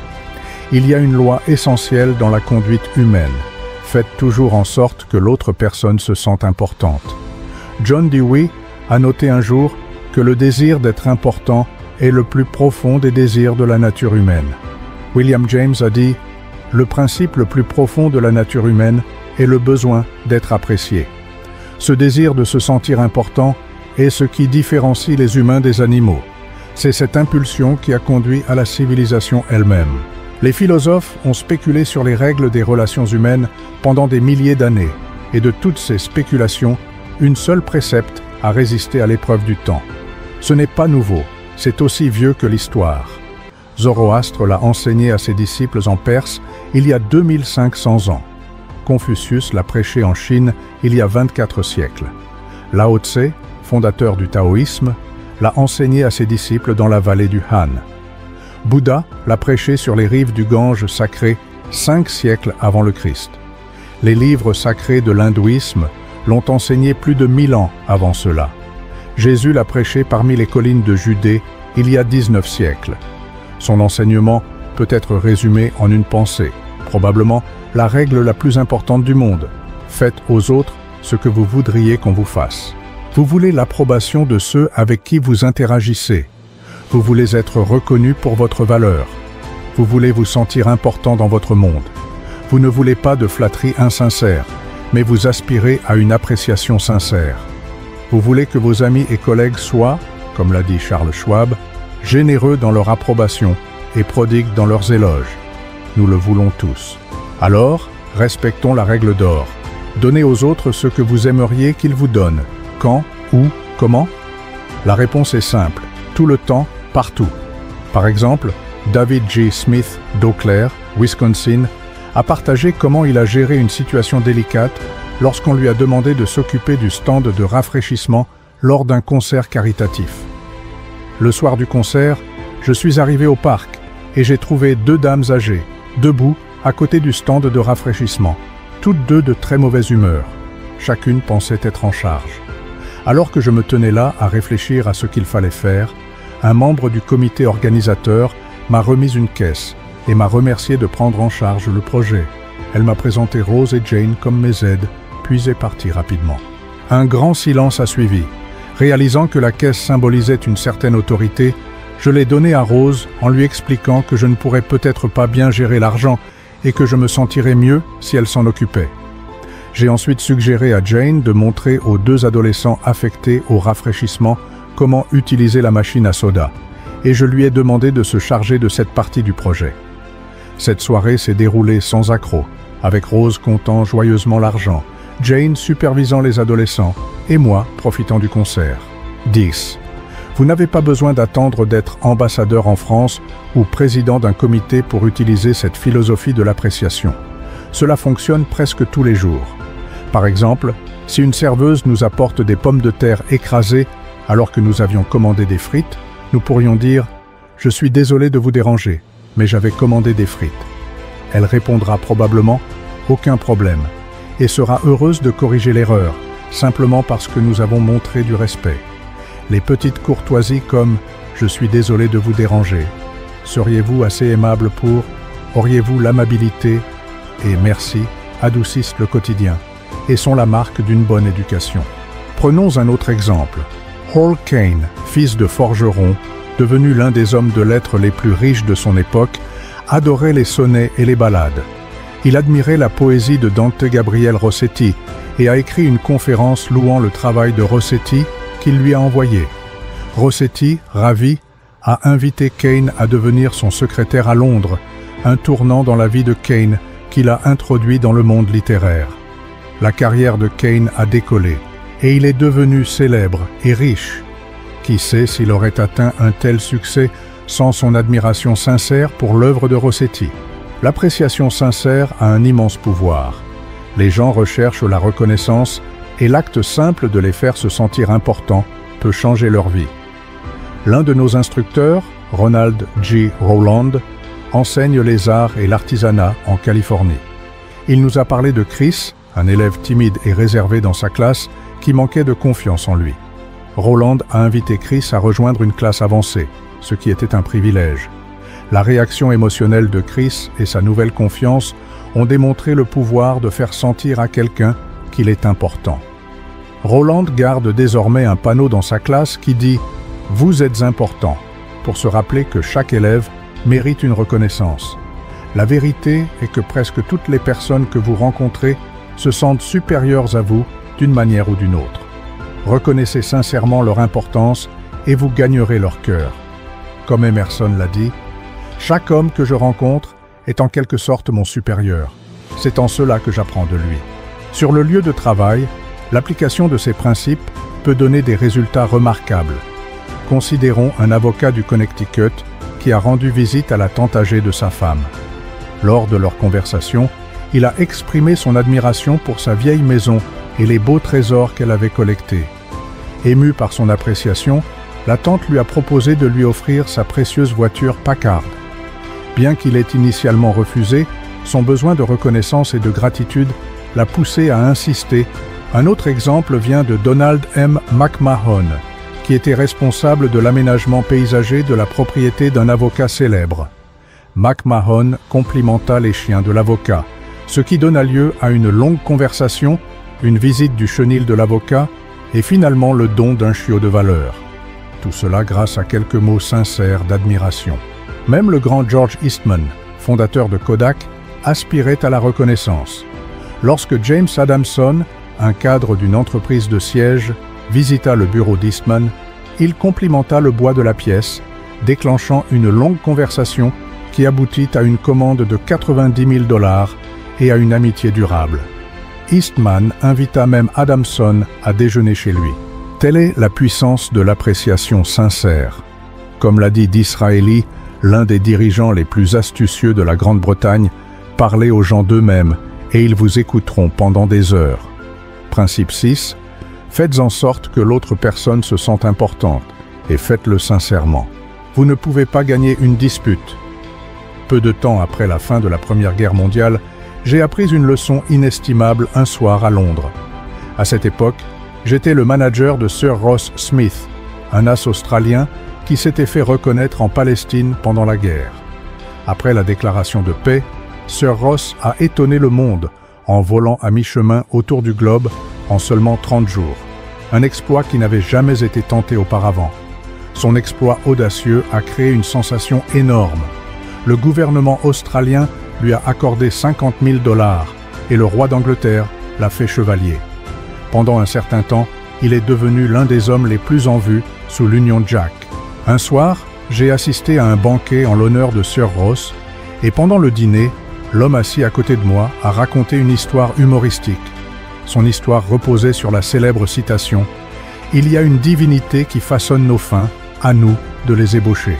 Il y a une loi essentielle dans la conduite humaine. Faites toujours en sorte que l'autre personne se sente importante. John Dewey a noté un jour que le désir d'être important est le plus profond des désirs de la nature humaine. William James a dit « le principe le plus profond de la nature humaine est le besoin d'être apprécié. Ce désir de se sentir important est ce qui différencie les humains des animaux. C'est cette impulsion qui a conduit à la civilisation elle-même. Les philosophes ont spéculé sur les règles des relations humaines pendant des milliers d'années, et de toutes ces spéculations, une seule précepte a résisté à l'épreuve du temps. Ce n'est pas nouveau, c'est aussi vieux que l'histoire. Zoroastre l'a enseigné à ses disciples en Perse il y a 2500 ans. Confucius l'a prêché en Chine il y a 24 siècles. Lao Tse, fondateur du taoïsme, l'a enseigné à ses disciples dans la vallée du Han. Bouddha l'a prêché sur les rives du Gange sacré 5 siècles avant le Christ. Les livres sacrés de l'hindouisme l'ont enseigné plus de 1000 ans avant cela. Jésus l'a prêché parmi les collines de Judée il y a 19 siècles. Son enseignement peut être résumé en une pensée, probablement la règle la plus importante du monde. Faites aux autres ce que vous voudriez qu'on vous fasse. Vous voulez l'approbation de ceux avec qui vous interagissez. Vous voulez être reconnu pour votre valeur. Vous voulez vous sentir important dans votre monde. Vous ne voulez pas de flatterie insincère, mais vous aspirez à une appréciation sincère. Vous voulez que vos amis et collègues soient, comme l'a dit Charles Schwab, généreux dans leur approbation et prodigues dans leurs éloges. Nous le voulons tous. Alors, respectons la règle d'or. Donnez aux autres ce que vous aimeriez qu'ils vous donnent. Quand, où, comment? La réponse est simple. Tout le temps, partout. Par exemple, David G. Smith d'Eau Claire, Wisconsin, a partagé comment il a géré une situation délicate lorsqu'on lui a demandé de s'occuper du stand de rafraîchissement lors d'un concert caritatif. Le soir du concert, je suis arrivé au parc et j'ai trouvé 2 dames âgées, debout, à côté du stand de rafraîchissement, toutes 2 de très mauvaise humeur. Chacune pensait être en charge. Alors que je me tenais là à réfléchir à ce qu'il fallait faire, un membre du comité organisateur m'a remis une caisse et m'a remercié de prendre en charge le projet. Elle m'a présenté Rose et Jane comme mes aides, puis est partie rapidement. Un grand silence a suivi. Réalisant que la caisse symbolisait une certaine autorité, je l'ai donnée à Rose en lui expliquant que je ne pourrais peut-être pas bien gérer l'argent et que je me sentirais mieux si elle s'en occupait. J'ai ensuite suggéré à Jane de montrer aux 2 adolescents affectés au rafraîchissement comment utiliser la machine à soda, et je lui ai demandé de se charger de cette partie du projet. Cette soirée s'est déroulée sans accroc, avec Rose comptant joyeusement l'argent, Jane supervisant les adolescents et moi profitant du concert. 10. Vous n'avez pas besoin d'attendre d'être ambassadeur en France ou président d'un comité pour utiliser cette philosophie de l'appréciation. Cela fonctionne presque tous les jours. Par exemple, si une serveuse nous apporte des pommes de terre écrasées alors que nous avions commandé des frites, nous pourrions dire « Je suis désolé de vous déranger, mais j'avais commandé des frites ». Elle répondra probablement « Aucun problème » et sera heureuse de corriger l'erreur, simplement parce que nous avons montré du respect. Les petites courtoisies comme « Je suis désolé de vous déranger »,« Seriez-vous assez aimable pour », auriez-vous l'amabilité et « Merci » adoucissent le quotidien et sont la marque d'une bonne éducation. Prenons un autre exemple. Hall Caine, fils de forgeron, devenu l'un des hommes de lettres les plus riches de son époque, adorait les sonnets et les ballades. Il admirait la poésie de Dante Gabriel Rossetti et a écrit une conférence louant le travail de Rossetti qu'il lui a envoyé. Rossetti, ravi, a invité Caine à devenir son secrétaire à Londres, un tournant dans la vie de Caine qu'il a introduit dans le monde littéraire. La carrière de Caine a décollé et il est devenu célèbre et riche. Qui sait s'il aurait atteint un tel succès sans son admiration sincère pour l'œuvre de Rossetti? L'appréciation sincère a un immense pouvoir. Les gens recherchent la reconnaissance et l'acte simple de les faire se sentir importants peut changer leur vie. L'un de nos instructeurs, Ronald G. Rowland, enseigne les arts et l'artisanat en Californie. Il nous a parlé de Chris, un élève timide et réservé dans sa classe qui manquait de confiance en lui. Rowland a invité Chris à rejoindre une classe avancée, ce qui était un privilège. La réaction émotionnelle de Chris et sa nouvelle confiance ont démontré le pouvoir de faire sentir à quelqu'un qu'il est important. Rowland garde désormais un panneau dans sa classe qui dit « Vous êtes important » pour se rappeler que chaque élève mérite une reconnaissance. La vérité est que presque toutes les personnes que vous rencontrez se sentent supérieures à vous d'une manière ou d'une autre. Reconnaissez sincèrement leur importance et vous gagnerez leur cœur. Comme Emerson l'a dit, « Chaque homme que je rencontre est en quelque sorte mon supérieur. C'est en cela que j'apprends de lui. » Sur le lieu de travail, l'application de ces principes peut donner des résultats remarquables. Considérons un avocat du Connecticut qui a rendu visite à la tante âgée de sa femme. Lors de leur conversation, il a exprimé son admiration pour sa vieille maison et les beaux trésors qu'elle avait collectés. Émue par son appréciation, la tante lui a proposé de lui offrir sa précieuse voiture Packard. Bien qu'il ait initialement refusé, son besoin de reconnaissance et de gratitude l'a poussé à insister. Un autre exemple vient de Donald M. McMahon, qui était responsable de l'aménagement paysager de la propriété d'un avocat célèbre. McMahon complimenta les chiens de l'avocat, ce qui donna lieu à une longue conversation, une visite du chenil de l'avocat et finalement le don d'un chiot de valeur. Tout cela grâce à quelques mots sincères d'admiration. Même le grand George Eastman, fondateur de Kodak, aspirait à la reconnaissance. Lorsque James Adamson, un cadre d'une entreprise de siège, visita le bureau d'Eastman, il complimenta le bois de la pièce, déclenchant une longue conversation qui aboutit à une commande de 90 000 $ et à une amitié durable. Eastman invita même Adamson à déjeuner chez lui. Telle est la puissance de l'appréciation sincère. Comme l'a dit Disraeli, l'un des dirigeants les plus astucieux de la Grande-Bretagne, parlez aux gens d'eux-mêmes et ils vous écouteront pendant des heures. Principe 6. Faites en sorte que l'autre personne se sente importante et faites-le sincèrement. Vous ne pouvez pas gagner une dispute. Peu de temps après la fin de la Première Guerre mondiale, j'ai appris une leçon inestimable un soir à Londres. À cette époque, j'étais le manager de Sir Ross Smith, un as australien qui s'était fait reconnaître en Palestine pendant la guerre. Après la déclaration de paix, Sir Ross a étonné le monde en volant à mi-chemin autour du globe en seulement 30 jours. Un exploit qui n'avait jamais été tenté auparavant. Son exploit audacieux a créé une sensation énorme. Le gouvernement australien lui a accordé 50 000 $ et le roi d'Angleterre l'a fait chevalier. Pendant un certain temps, il est devenu l'un des hommes les plus en vue sous l'Union Jack. Un soir, j'ai assisté à un banquet en l'honneur de Sir Ross et pendant le dîner, l'homme assis à côté de moi a raconté une histoire humoristique. Son histoire reposait sur la célèbre citation « Il y a une divinité qui façonne nos fins, à nous de les ébaucher ».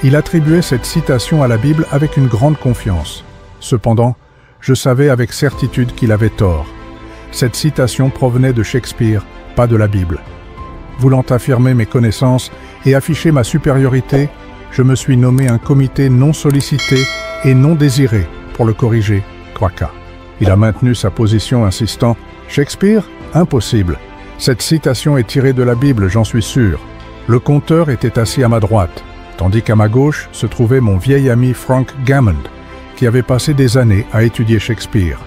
Il attribuait cette citation à la Bible avec une grande confiance. Cependant, je savais avec certitude qu'il avait tort. Cette citation provenait de Shakespeare, pas de la Bible. Voulant affirmer mes connaissances et afficher ma supériorité, je me suis nommé un comité non sollicité et non désiré pour le corriger, Quaka. Il a maintenu sa position insistant « Shakespeare ? Impossible. Cette citation est tirée de la Bible, j'en suis sûr. » Le conteur était assis à ma droite, tandis qu'à ma gauche se trouvait mon vieil ami Frank Gammond, qui avait passé des années à étudier Shakespeare.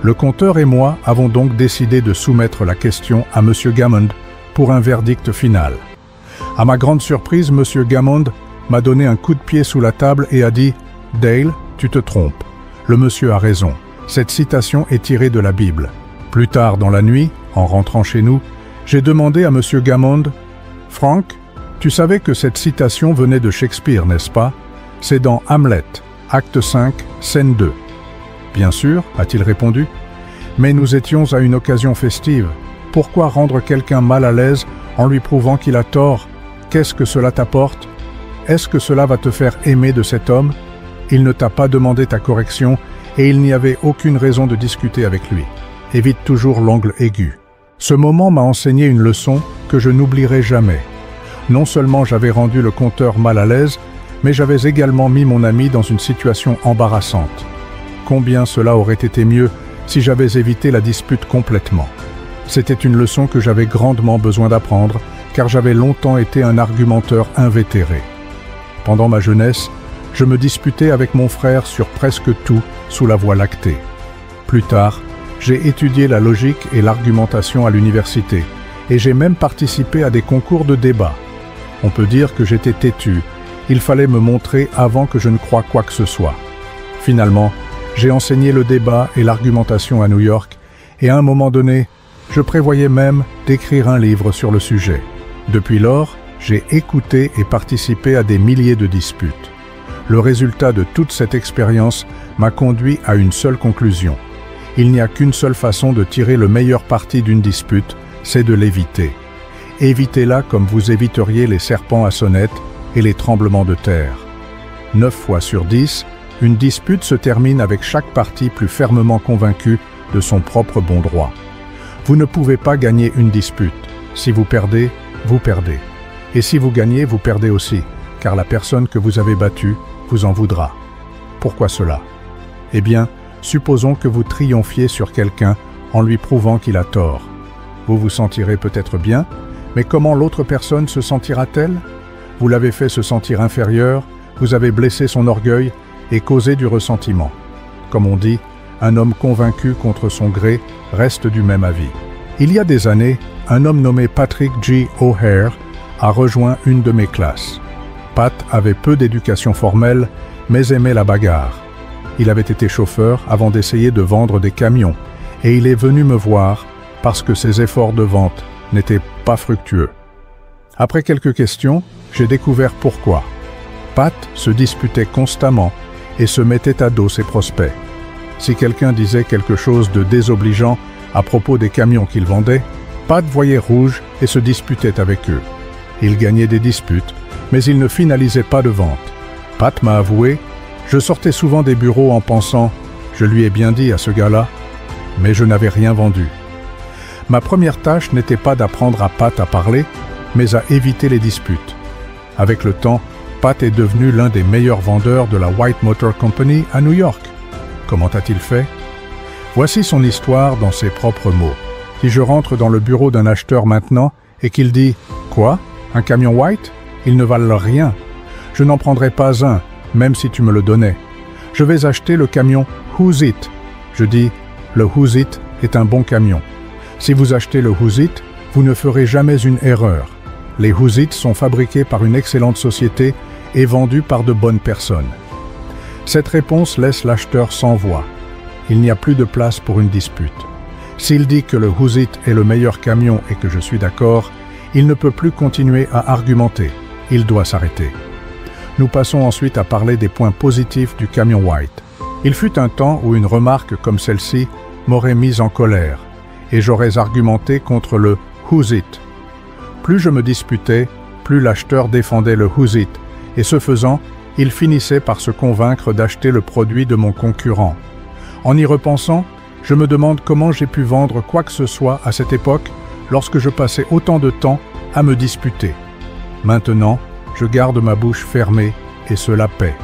Le conteur et moi avons donc décidé de soumettre la question à M. Gammond pour un verdict final. À ma grande surprise, M. Gammond m'a donné un coup de pied sous la table et a dit « Dale, tu te trompes. Le monsieur a raison. Cette citation est tirée de la Bible. » Plus tard dans la nuit, en rentrant chez nous, j'ai demandé à M. Gammond « Frank, tu savais que cette citation venait de Shakespeare, n'est-ce pas? C'est dans Hamlet, acte 5, scène 2. » « Bien sûr, a-t-il répondu. Mais nous étions à une occasion festive. Pourquoi rendre quelqu'un mal à l'aise en lui prouvant qu'il a tort? Qu'est-ce que cela t'apporte? Est-ce que cela va te faire aimer de cet homme? Il ne t'a pas demandé ta correction et il n'y avait aucune raison de discuter avec lui. Évite toujours l'angle aigu. Ce moment m'a enseigné une leçon que je n'oublierai jamais. Non seulement j'avais rendu le conteur mal à l'aise, mais j'avais également mis mon ami dans une situation embarrassante. Combien cela aurait été mieux si j'avais évité la dispute complètement. C'était une leçon que j'avais grandement besoin d'apprendre, car j'avais longtemps été un argumenteur invétéré. Pendant ma jeunesse, je me disputais avec mon frère sur presque tout sous la voie lactée. Plus tard, j'ai étudié la logique et l'argumentation à l'université, et j'ai même participé à des concours de débat. On peut dire que j'étais têtu, il fallait me montrer avant que je ne croie quoi que ce soit. Finalement, j'ai enseigné le débat et l'argumentation à New York, et à un moment donné, je prévoyais même d'écrire un livre sur le sujet. Depuis lors, j'ai écouté et participé à des milliers de disputes. Le résultat de toute cette expérience m'a conduit à une seule conclusion. Il n'y a qu'une seule façon de tirer le meilleur parti d'une dispute, c'est de l'éviter. Évitez-la comme vous éviteriez les serpents à sonnette et les tremblements de terre. 9 fois sur 10, une dispute se termine avec chaque partie plus fermement convaincue de son propre bon droit. Vous ne pouvez pas gagner une dispute. Si vous perdez, vous perdez. Et si vous gagnez, vous perdez aussi, car la personne que vous avez battue vous en voudra. Pourquoi cela? Eh bien, supposons que vous triomphiez sur quelqu'un en lui prouvant qu'il a tort. Vous vous sentirez peut-être bien, mais comment l'autre personne se sentira-t-elle? Vous l'avez fait se sentir inférieur, vous avez blessé son orgueil et causé du ressentiment. Comme on dit, un homme convaincu contre son gré reste du même avis. Il y a des années, un homme nommé Patrick G. O'Hare a rejoint une de mes classes. Pat avait peu d'éducation formelle, mais aimait la bagarre. Il avait été chauffeur avant d'essayer de vendre des camions, et il est venu me voir parce que ses efforts de vente n'étaient pas fructueux. Après quelques questions, j'ai découvert pourquoi. Pat se disputait constamment et se mettait à dos ses prospects. Si quelqu'un disait quelque chose de désobligeant à propos des camions qu'il vendait, Pat voyait rouge et se disputait avec eux. Il gagnait des disputes, mais il ne finalisait pas de vente. Pat m'a avoué, je sortais souvent des bureaux en pensant, je lui ai bien dit à ce gars-là, mais je n'avais rien vendu. Ma première tâche n'était pas d'apprendre à Pat à parler, mais à éviter les disputes. Avec le temps, Pat est devenu l'un des meilleurs vendeurs de la White Motor Company à New York. Comment a-t-il fait? Voici son histoire dans ses propres mots. Si je rentre dans le bureau d'un acheteur maintenant et qu'il dit « Quoi? Un camion White? Ils ne valent rien. Je n'en prendrai pas un, même si tu me le donnais. Je vais acheter le camion Who's It. Je dis « Le Who's It est un bon camion. Si vous achetez le Who's It, vous ne ferez jamais une erreur. Les Who's It sont fabriqués par une excellente société et vendus par de bonnes personnes. » Cette réponse laisse l'acheteur sans voix. Il n'y a plus de place pour une dispute. S'il dit que le Who's It est le meilleur camion et que je suis d'accord, il ne peut plus continuer à argumenter. Il doit s'arrêter. Nous passons ensuite à parler des points positifs du camion White. Il fut un temps où une remarque comme celle-ci m'aurait mis en colère et j'aurais argumenté contre le Who's It. Plus je me disputais, plus l'acheteur défendait le Who's It et ce faisant, il finissait par se convaincre d'acheter le produit de mon concurrent. En y repensant, je me demande comment j'ai pu vendre quoi que ce soit à cette époque lorsque je passais autant de temps à me disputer. Maintenant, je garde ma bouche fermée et cela paie.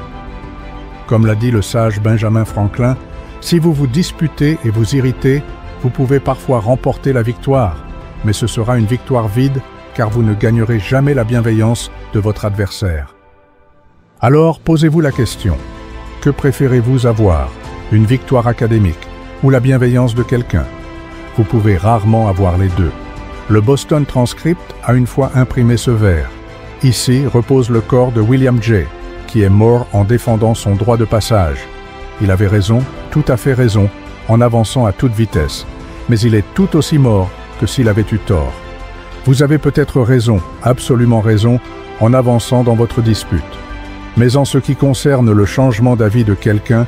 Comme l'a dit le sage Benjamin Franklin, si vous vous disputez et vous irritez, vous pouvez parfois remporter la victoire, mais ce sera une victoire vide car vous ne gagnerez jamais la bienveillance de votre adversaire. Alors, posez-vous la question, que préférez-vous avoir, une victoire académique ou la bienveillance de quelqu'un? Vous pouvez rarement avoir les deux. Le Boston Transcript a une fois imprimé ce vers. Ici repose le corps de William J., qui est mort en défendant son droit de passage. Il avait raison, tout à fait raison, en avançant à toute vitesse, mais il est tout aussi mort que s'il avait eu tort. Vous avez peut-être raison, absolument raison, en avançant dans votre dispute. Mais en ce qui concerne le changement d'avis de quelqu'un,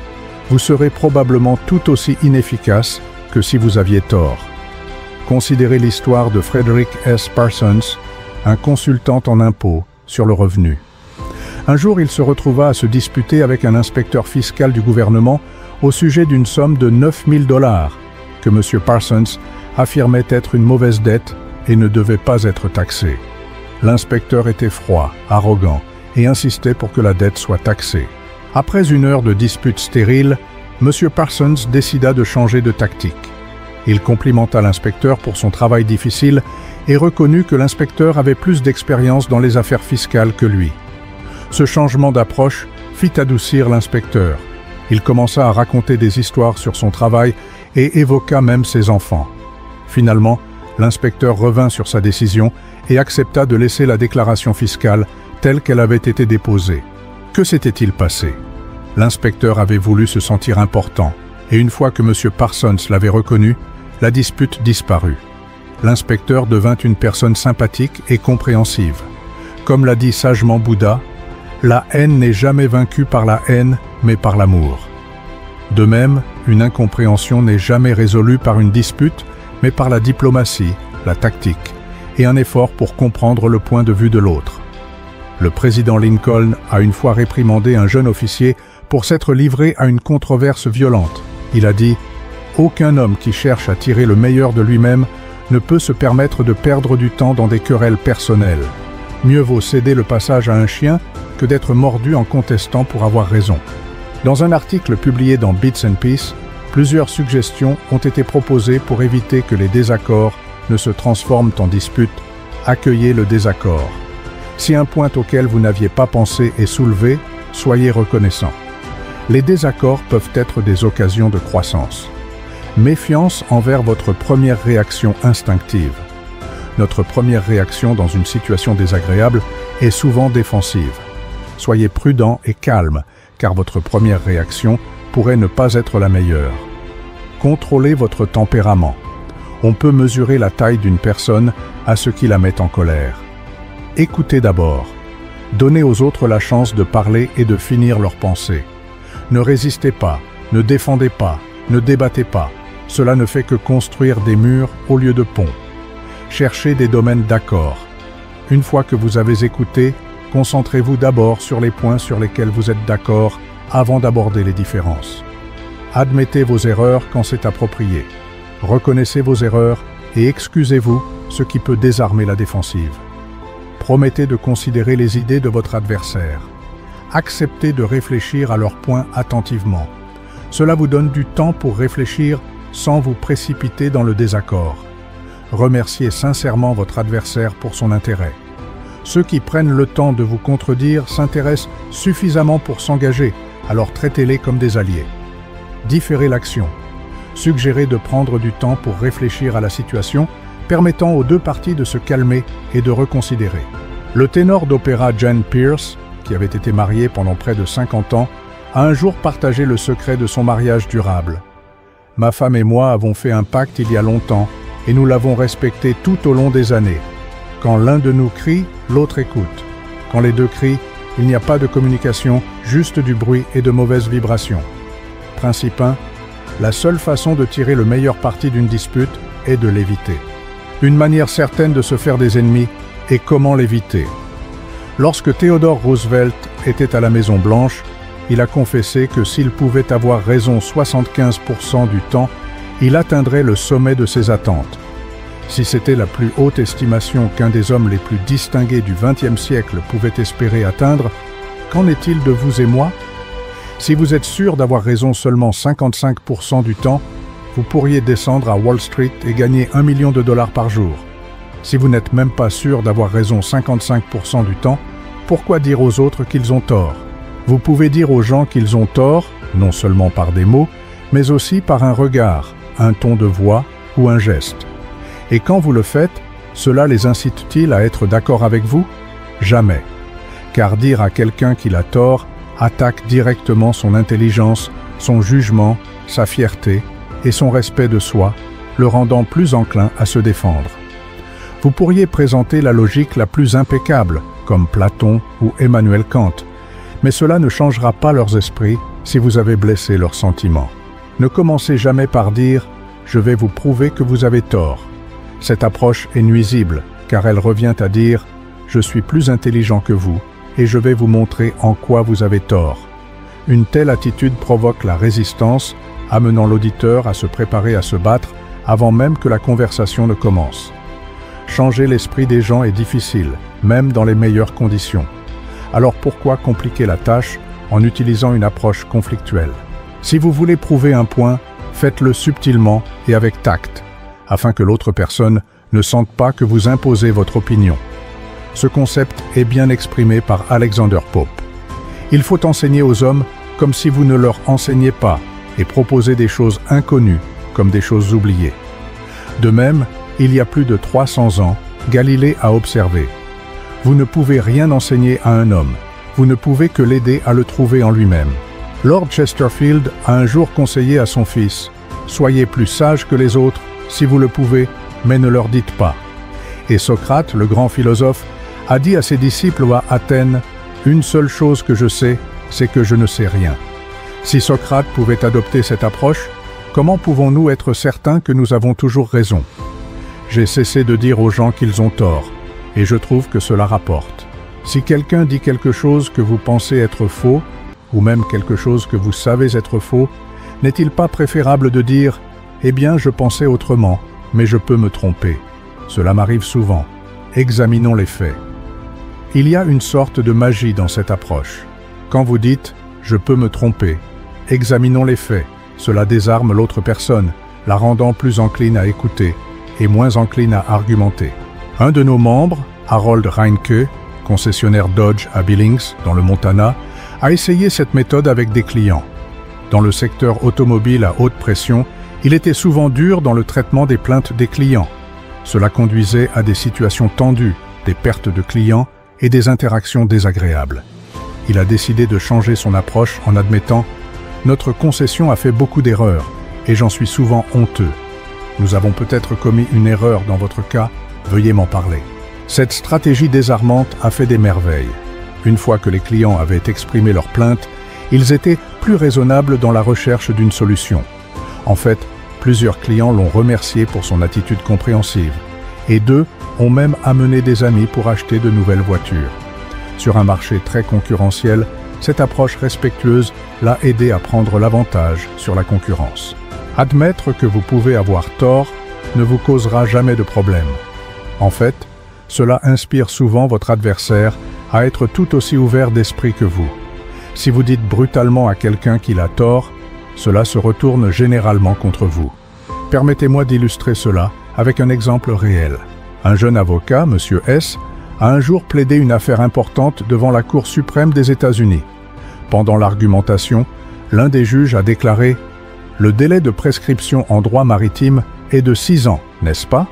vous serez probablement tout aussi inefficace que si vous aviez tort. Considérez l'histoire de Frederick S. Parsons, un consultant en impôts sur le revenu. Un jour, il se retrouva à se disputer avec un inspecteur fiscal du gouvernement au sujet d'une somme de 9 000 $ que M. Parsons affirmait être une mauvaise dette et ne devait pas être taxée. L'inspecteur était froid, arrogant et insistait pour que la dette soit taxée. Après une heure de dispute stérile, M. Parsons décida de changer de tactique. Il complimenta l'inspecteur pour son travail difficile et reconnut que l'inspecteur avait plus d'expérience dans les affaires fiscales que lui. Ce changement d'approche fit adoucir l'inspecteur. Il commença à raconter des histoires sur son travail et évoqua même ses enfants. Finalement, l'inspecteur revint sur sa décision et accepta de laisser la déclaration fiscale telle qu'elle avait été déposée. Que s'était-il passé? L'inspecteur avait voulu se sentir important, et une fois que M. Parsons l'avait reconnu, la dispute disparut. L'inspecteur devint une personne sympathique et compréhensive. Comme l'a dit sagement Bouddha, la haine n'est jamais vaincue par la haine, mais par l'amour. De même, une incompréhension n'est jamais résolue par une dispute, mais par la diplomatie, la tactique, et un effort pour comprendre le point de vue de l'autre. Le président Lincoln a une fois réprimandé un jeune officier pour s'être livré à une controverse violente. Il a dit « Aucun homme qui cherche à tirer le meilleur de lui-même ne peut se permettre de perdre du temps dans des querelles personnelles. Mieux vaut céder le passage à un chien que d'être mordu en contestant pour avoir raison. » Dans un article publié dans Bits and Peace, plusieurs suggestions ont été proposées pour éviter que les désaccords ne se transforment en disputes. Accueillez le désaccord. Si un point auquel vous n'aviez pas pensé est soulevé, soyez reconnaissant. Les désaccords peuvent être des occasions de croissance. Méfiance envers votre première réaction instinctive. Notre première réaction dans une situation désagréable est souvent défensive. Soyez prudent et calme, car votre première réaction pourrait ne pas être la meilleure. Contrôlez votre tempérament. On peut mesurer la taille d'une personne à ce qui la met en colère. Écoutez d'abord. Donnez aux autres la chance de parler et de finir leurs pensées. Ne résistez pas, ne défendez pas, ne débattez pas. Cela ne fait que construire des murs au lieu de ponts. Cherchez des domaines d'accord. Une fois que vous avez écouté, concentrez-vous d'abord sur les points sur lesquels vous êtes d'accord avant d'aborder les différences. Admettez vos erreurs quand c'est approprié. Reconnaissez vos erreurs et excusez-vous, ce qui peut désarmer la défensive. Promettez de considérer les idées de votre adversaire. Acceptez de réfléchir à leurs points attentivement. Cela vous donne du temps pour réfléchir sans vous précipiter dans le désaccord. Remerciez sincèrement votre adversaire pour son intérêt. Ceux qui prennent le temps de vous contredire s'intéressent suffisamment pour s'engager, alors traitez-les comme des alliés. Différez l'action. Suggérez de prendre du temps pour réfléchir à la situation, permettant aux deux parties de se calmer et de reconsidérer. Le ténor d'opéra Jan Peerce, qui avait été marié pendant près de 50 ans, a un jour partagé le secret de son mariage durable. « Ma femme et moi avons fait un pacte il y a longtemps et nous l'avons respecté tout au long des années. Quand l'un de nous crie, l'autre écoute. Quand les deux crient, il n'y a pas de communication, juste du bruit et de mauvaises vibrations. » Principe 1. La seule façon de tirer le meilleur parti d'une dispute est de l'éviter. Une manière certaine de se faire des ennemis est comment l'éviter. Lorsque Theodore Roosevelt était à la Maison-Blanche, il a confessé que s'il pouvait avoir raison 75% du temps, il atteindrait le sommet de ses attentes. Si c'était la plus haute estimation qu'un des hommes les plus distingués du XXe siècle pouvait espérer atteindre, qu'en est-il de vous et moi? Si vous êtes sûr d'avoir raison seulement 55% du temps, vous pourriez descendre à Wall Street et gagner $1 million par jour. Si vous n'êtes même pas sûr d'avoir raison 55% du temps, pourquoi dire aux autres qu'ils ont tort? Vous pouvez dire aux gens qu'ils ont tort, non seulement par des mots, mais aussi par un regard, un ton de voix ou un geste. Et quand vous le faites, cela les incite-t-il à être d'accord avec vous? Jamais. Car dire à quelqu'un qu'il a tort attaque directement son intelligence, son jugement, sa fierté et son respect de soi, le rendant plus enclin à se défendre. Vous pourriez présenter la logique la plus impeccable, comme Platon ou Emmanuel Kant, mais cela ne changera pas leurs esprits si vous avez blessé leurs sentiments. Ne commencez jamais par dire « je vais vous prouver que vous avez tort ». Cette approche est nuisible, car elle revient à dire « je suis plus intelligent que vous et je vais vous montrer en quoi vous avez tort ». Une telle attitude provoque la résistance, amenant l'auditeur à se préparer à se battre avant même que la conversation ne commence. Changer l'esprit des gens est difficile, même dans les meilleures conditions. Alors pourquoi compliquer la tâche en utilisant une approche conflictuelle? Si vous voulez prouver un point, faites-le subtilement et avec tact, afin que l'autre personne ne sente pas que vous imposez votre opinion. Ce concept est bien exprimé par Alexander Pope. Il faut enseigner aux hommes comme si vous ne leur enseigniez pas et proposer des choses inconnues comme des choses oubliées. De même, il y a plus de 300 ans, Galilée a observé. Vous ne pouvez rien enseigner à un homme, vous ne pouvez que l'aider à le trouver en lui-même. Lord Chesterfield a un jour conseillé à son fils « Soyez plus sages que les autres, si vous le pouvez, mais ne leur dites pas ». Et Socrate, le grand philosophe, a dit à ses disciples à Athènes « Une seule chose que je sais, c'est que je ne sais rien ». Si Socrate pouvait adopter cette approche, comment pouvons-nous être certains que nous avons toujours raison? J'ai cessé de dire aux gens qu'ils ont tort, et je trouve que cela rapporte. Si quelqu'un dit quelque chose que vous pensez être faux, ou même quelque chose que vous savez être faux, n'est-il pas préférable de dire « Eh bien, je pensais autrement, mais je peux me tromper. Cela m'arrive souvent. Examinons les faits. » Il y a une sorte de magie dans cette approche. Quand vous dites « Je peux me tromper », examinons les faits. Cela désarme l'autre personne, la rendant plus encline à écouter et moins encline à argumenter. Un de nos membres, Harold Reinke, concessionnaire Dodge à Billings, dans le Montana, a essayé cette méthode avec des clients. Dans le secteur automobile à haute pression, il était souvent dur dans le traitement des plaintes des clients. Cela conduisait à des situations tendues, des pertes de clients et des interactions désagréables. Il a décidé de changer son approche en admettant « Notre concession a fait beaucoup d'erreurs et j'en suis souvent honteux. Nous avons peut-être commis une erreur dans votre cas, veuillez m'en parler. » Cette stratégie désarmante a fait des merveilles. Une fois que les clients avaient exprimé leurs plaintes, ils étaient plus raisonnables dans la recherche d'une solution. En fait, plusieurs clients l'ont remercié pour son attitude compréhensive, et 2 ont même amené des amis pour acheter de nouvelles voitures. Sur un marché très concurrentiel, cette approche respectueuse l'a aidé à prendre l'avantage sur la concurrence. Admettre que vous pouvez avoir tort ne vous causera jamais de problème. En fait, cela inspire souvent votre adversaire à être tout aussi ouvert d'esprit que vous. Si vous dites brutalement à quelqu'un qu'il a tort, cela se retourne généralement contre vous. Permettez-moi d'illustrer cela avec un exemple réel. Un jeune avocat, M. S., a un jour plaidé une affaire importante devant la Cour suprême des États-Unis. Pendant l'argumentation, l'un des juges a déclaré « Le délai de prescription en droit maritime est de 6 ans, n'est-ce pas ?»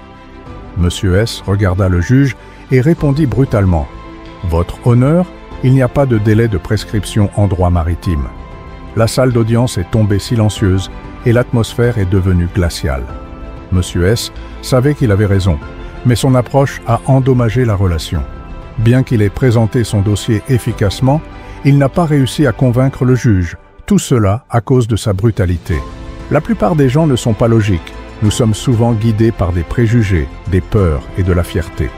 M. S. regarda le juge et répondit brutalement « Votre honneur, il n'y a pas de délai de prescription en droit maritime. » La salle d'audience est tombée silencieuse et l'atmosphère est devenue glaciale. M. S. savait qu'il avait raison, mais son approche a endommagé la relation. Bien qu'il ait présenté son dossier efficacement, il n'a pas réussi à convaincre le juge, tout cela à cause de sa brutalité. La plupart des gens ne sont pas logiques. Nous sommes souvent guidés par des préjugés, des peurs et de la fierté.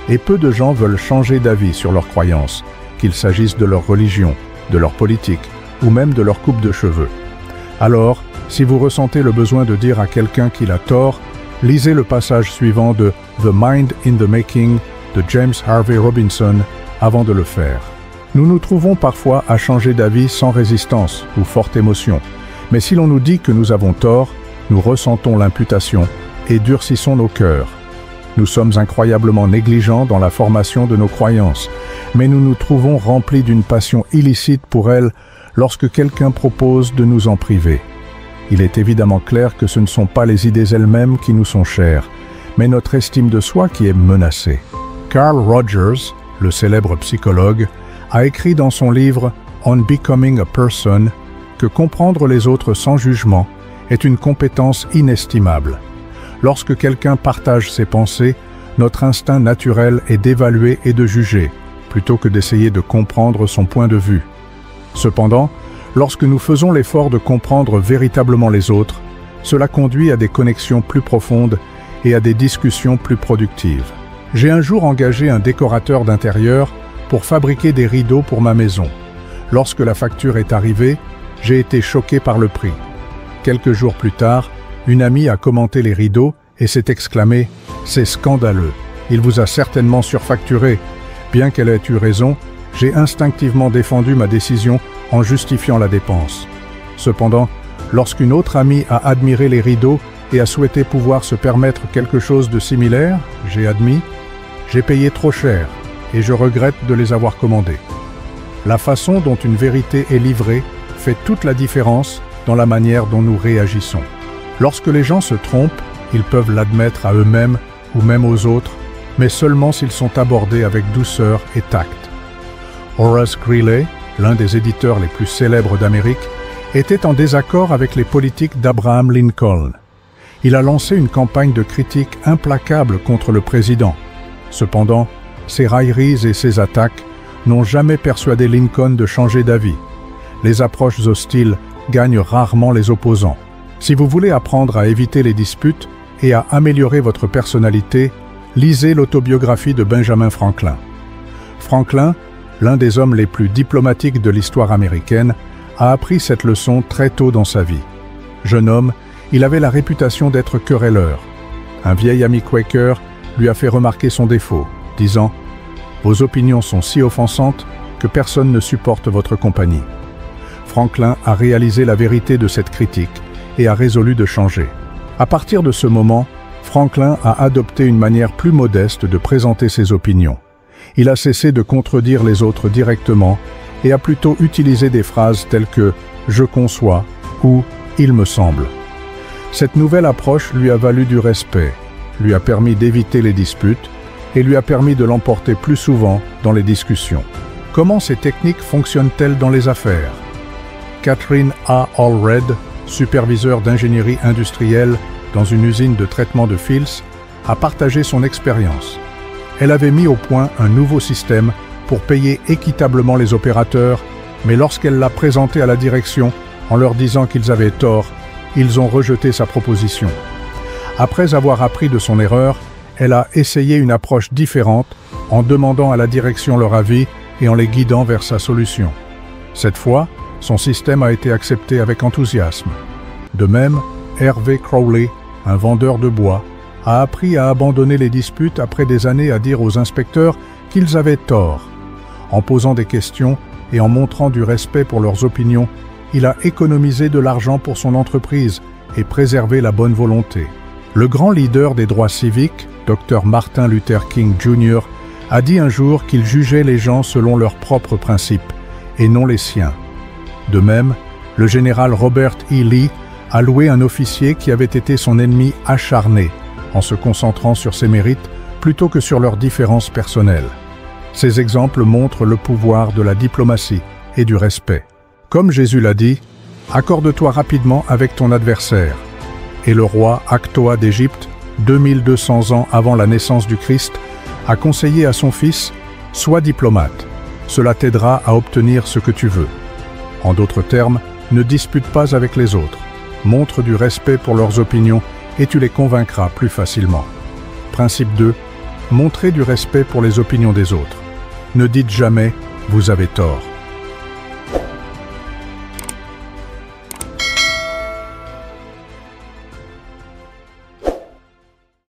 Et peu de gens veulent changer d'avis sur leurs croyances, qu'il s'agisse de leur religion, de leur politique ou même de leur coupe de cheveux. Alors, si vous ressentez le besoin de dire à quelqu'un qu'il a tort, lisez le passage suivant de « The Mind in the Making » de James Harvey Robinson avant de le faire. Nous nous trouvons parfois à changer d'avis sans résistance ou forte émotion, mais si l'on nous dit que nous avons tort, nous ressentons l'imputation et durcissons nos cœurs. Nous sommes incroyablement négligents dans la formation de nos croyances, mais nous nous trouvons remplis d'une passion illicite pour elles lorsque quelqu'un propose de nous en priver. Il est évidemment clair que ce ne sont pas les idées elles-mêmes qui nous sont chères, mais notre estime de soi qui est menacée. Carl Rogers, le célèbre psychologue, a écrit dans son livre « On Becoming a Person » que comprendre les autres sans jugement est une compétence inestimable. Lorsque quelqu'un partage ses pensées, notre instinct naturel est d'évaluer et de juger, plutôt que d'essayer de comprendre son point de vue. Cependant, lorsque nous faisons l'effort de comprendre véritablement les autres, cela conduit à des connexions plus profondes et à des discussions plus productives. J'ai un jour engagé un décorateur d'intérieur pour fabriquer des rideaux pour ma maison. Lorsque la facture est arrivée, j'ai été choqué par le prix. Quelques jours plus tard, une amie a commenté les rideaux et s'est exclamée « C'est scandaleux, il vous a certainement surfacturé ». Bien qu'elle ait eu raison, j'ai instinctivement défendu ma décision en justifiant la dépense. Cependant, lorsqu'une autre amie a admiré les rideaux et a souhaité pouvoir se permettre quelque chose de similaire, j'ai admis « J'ai payé trop cher et je regrette de les avoir commandés ». La façon dont une vérité est livrée fait toute la différence dans la manière dont nous réagissons. Lorsque les gens se trompent, ils peuvent l'admettre à eux-mêmes ou même aux autres, mais seulement s'ils sont abordés avec douceur et tact. Horace Greeley, l'un des éditeurs les plus célèbres d'Amérique, était en désaccord avec les politiques d'Abraham Lincoln. Il a lancé une campagne de critique implacable contre le président. Cependant, ses railleries et ses attaques n'ont jamais persuadé Lincoln de changer d'avis. Les approches hostiles gagnent rarement les opposants. Si vous voulez apprendre à éviter les disputes et à améliorer votre personnalité, lisez l'autobiographie de Benjamin Franklin. Franklin, l'un des hommes les plus diplomatiques de l'histoire américaine, a appris cette leçon très tôt dans sa vie. Jeune homme, il avait la réputation d'être querelleur. Un vieil ami Quaker lui a fait remarquer son défaut, disant « Vos opinions sont si offensantes que personne ne supporte votre compagnie. » Franklin a réalisé la vérité de cette critique et a résolu de changer. À partir de ce moment, Franklin a adopté une manière plus modeste de présenter ses opinions. Il a cessé de contredire les autres directement et a plutôt utilisé des phrases telles que « je conçois » ou « il me semble ». Cette nouvelle approche lui a valu du respect, lui a permis d'éviter les disputes et lui a permis de l'emporter plus souvent dans les discussions. Comment ces techniques fonctionnent-elles dans les affaires? Catherine A. Allred, superviseur d'ingénierie industrielle dans une usine de traitement de fils, a partagé son expérience. Elle avait mis au point un nouveau système pour payer équitablement les opérateurs, mais lorsqu'elle l'a présenté à la direction en leur disant qu'ils avaient tort, ils ont rejeté sa proposition. Après avoir appris de son erreur, elle a essayé une approche différente en demandant à la direction leur avis et en les guidant vers sa solution. Cette fois, son système a été accepté avec enthousiasme. De même, Hervé Crowley, un vendeur de bois, a appris à abandonner les disputes après des années à dire aux inspecteurs qu'ils avaient tort. En posant des questions et en montrant du respect pour leurs opinions, il a économisé de l'argent pour son entreprise et préservé la bonne volonté. Le grand leader des droits civiques, Dr Martin Luther King Jr., a dit un jour qu'il jugeait les gens selon leurs propres principes et non les siens. De même, le général Robert E. Lee a loué un officier qui avait été son ennemi acharné, en se concentrant sur ses mérites plutôt que sur leurs différences personnelles. Ces exemples montrent le pouvoir de la diplomatie et du respect. Comme Jésus l'a dit, « Accorde-toi rapidement avec ton adversaire ». Et le roi Aktoa d'Égypte, 2200 ans avant la naissance du Christ, a conseillé à son fils « Sois diplomate, cela t'aidera à obtenir ce que tu veux ». En d'autres termes, ne dispute pas avec les autres. Montre du respect pour leurs opinions et tu les convaincras plus facilement. Principe 2. Montrez du respect pour les opinions des autres. Ne dites jamais « vous avez tort ».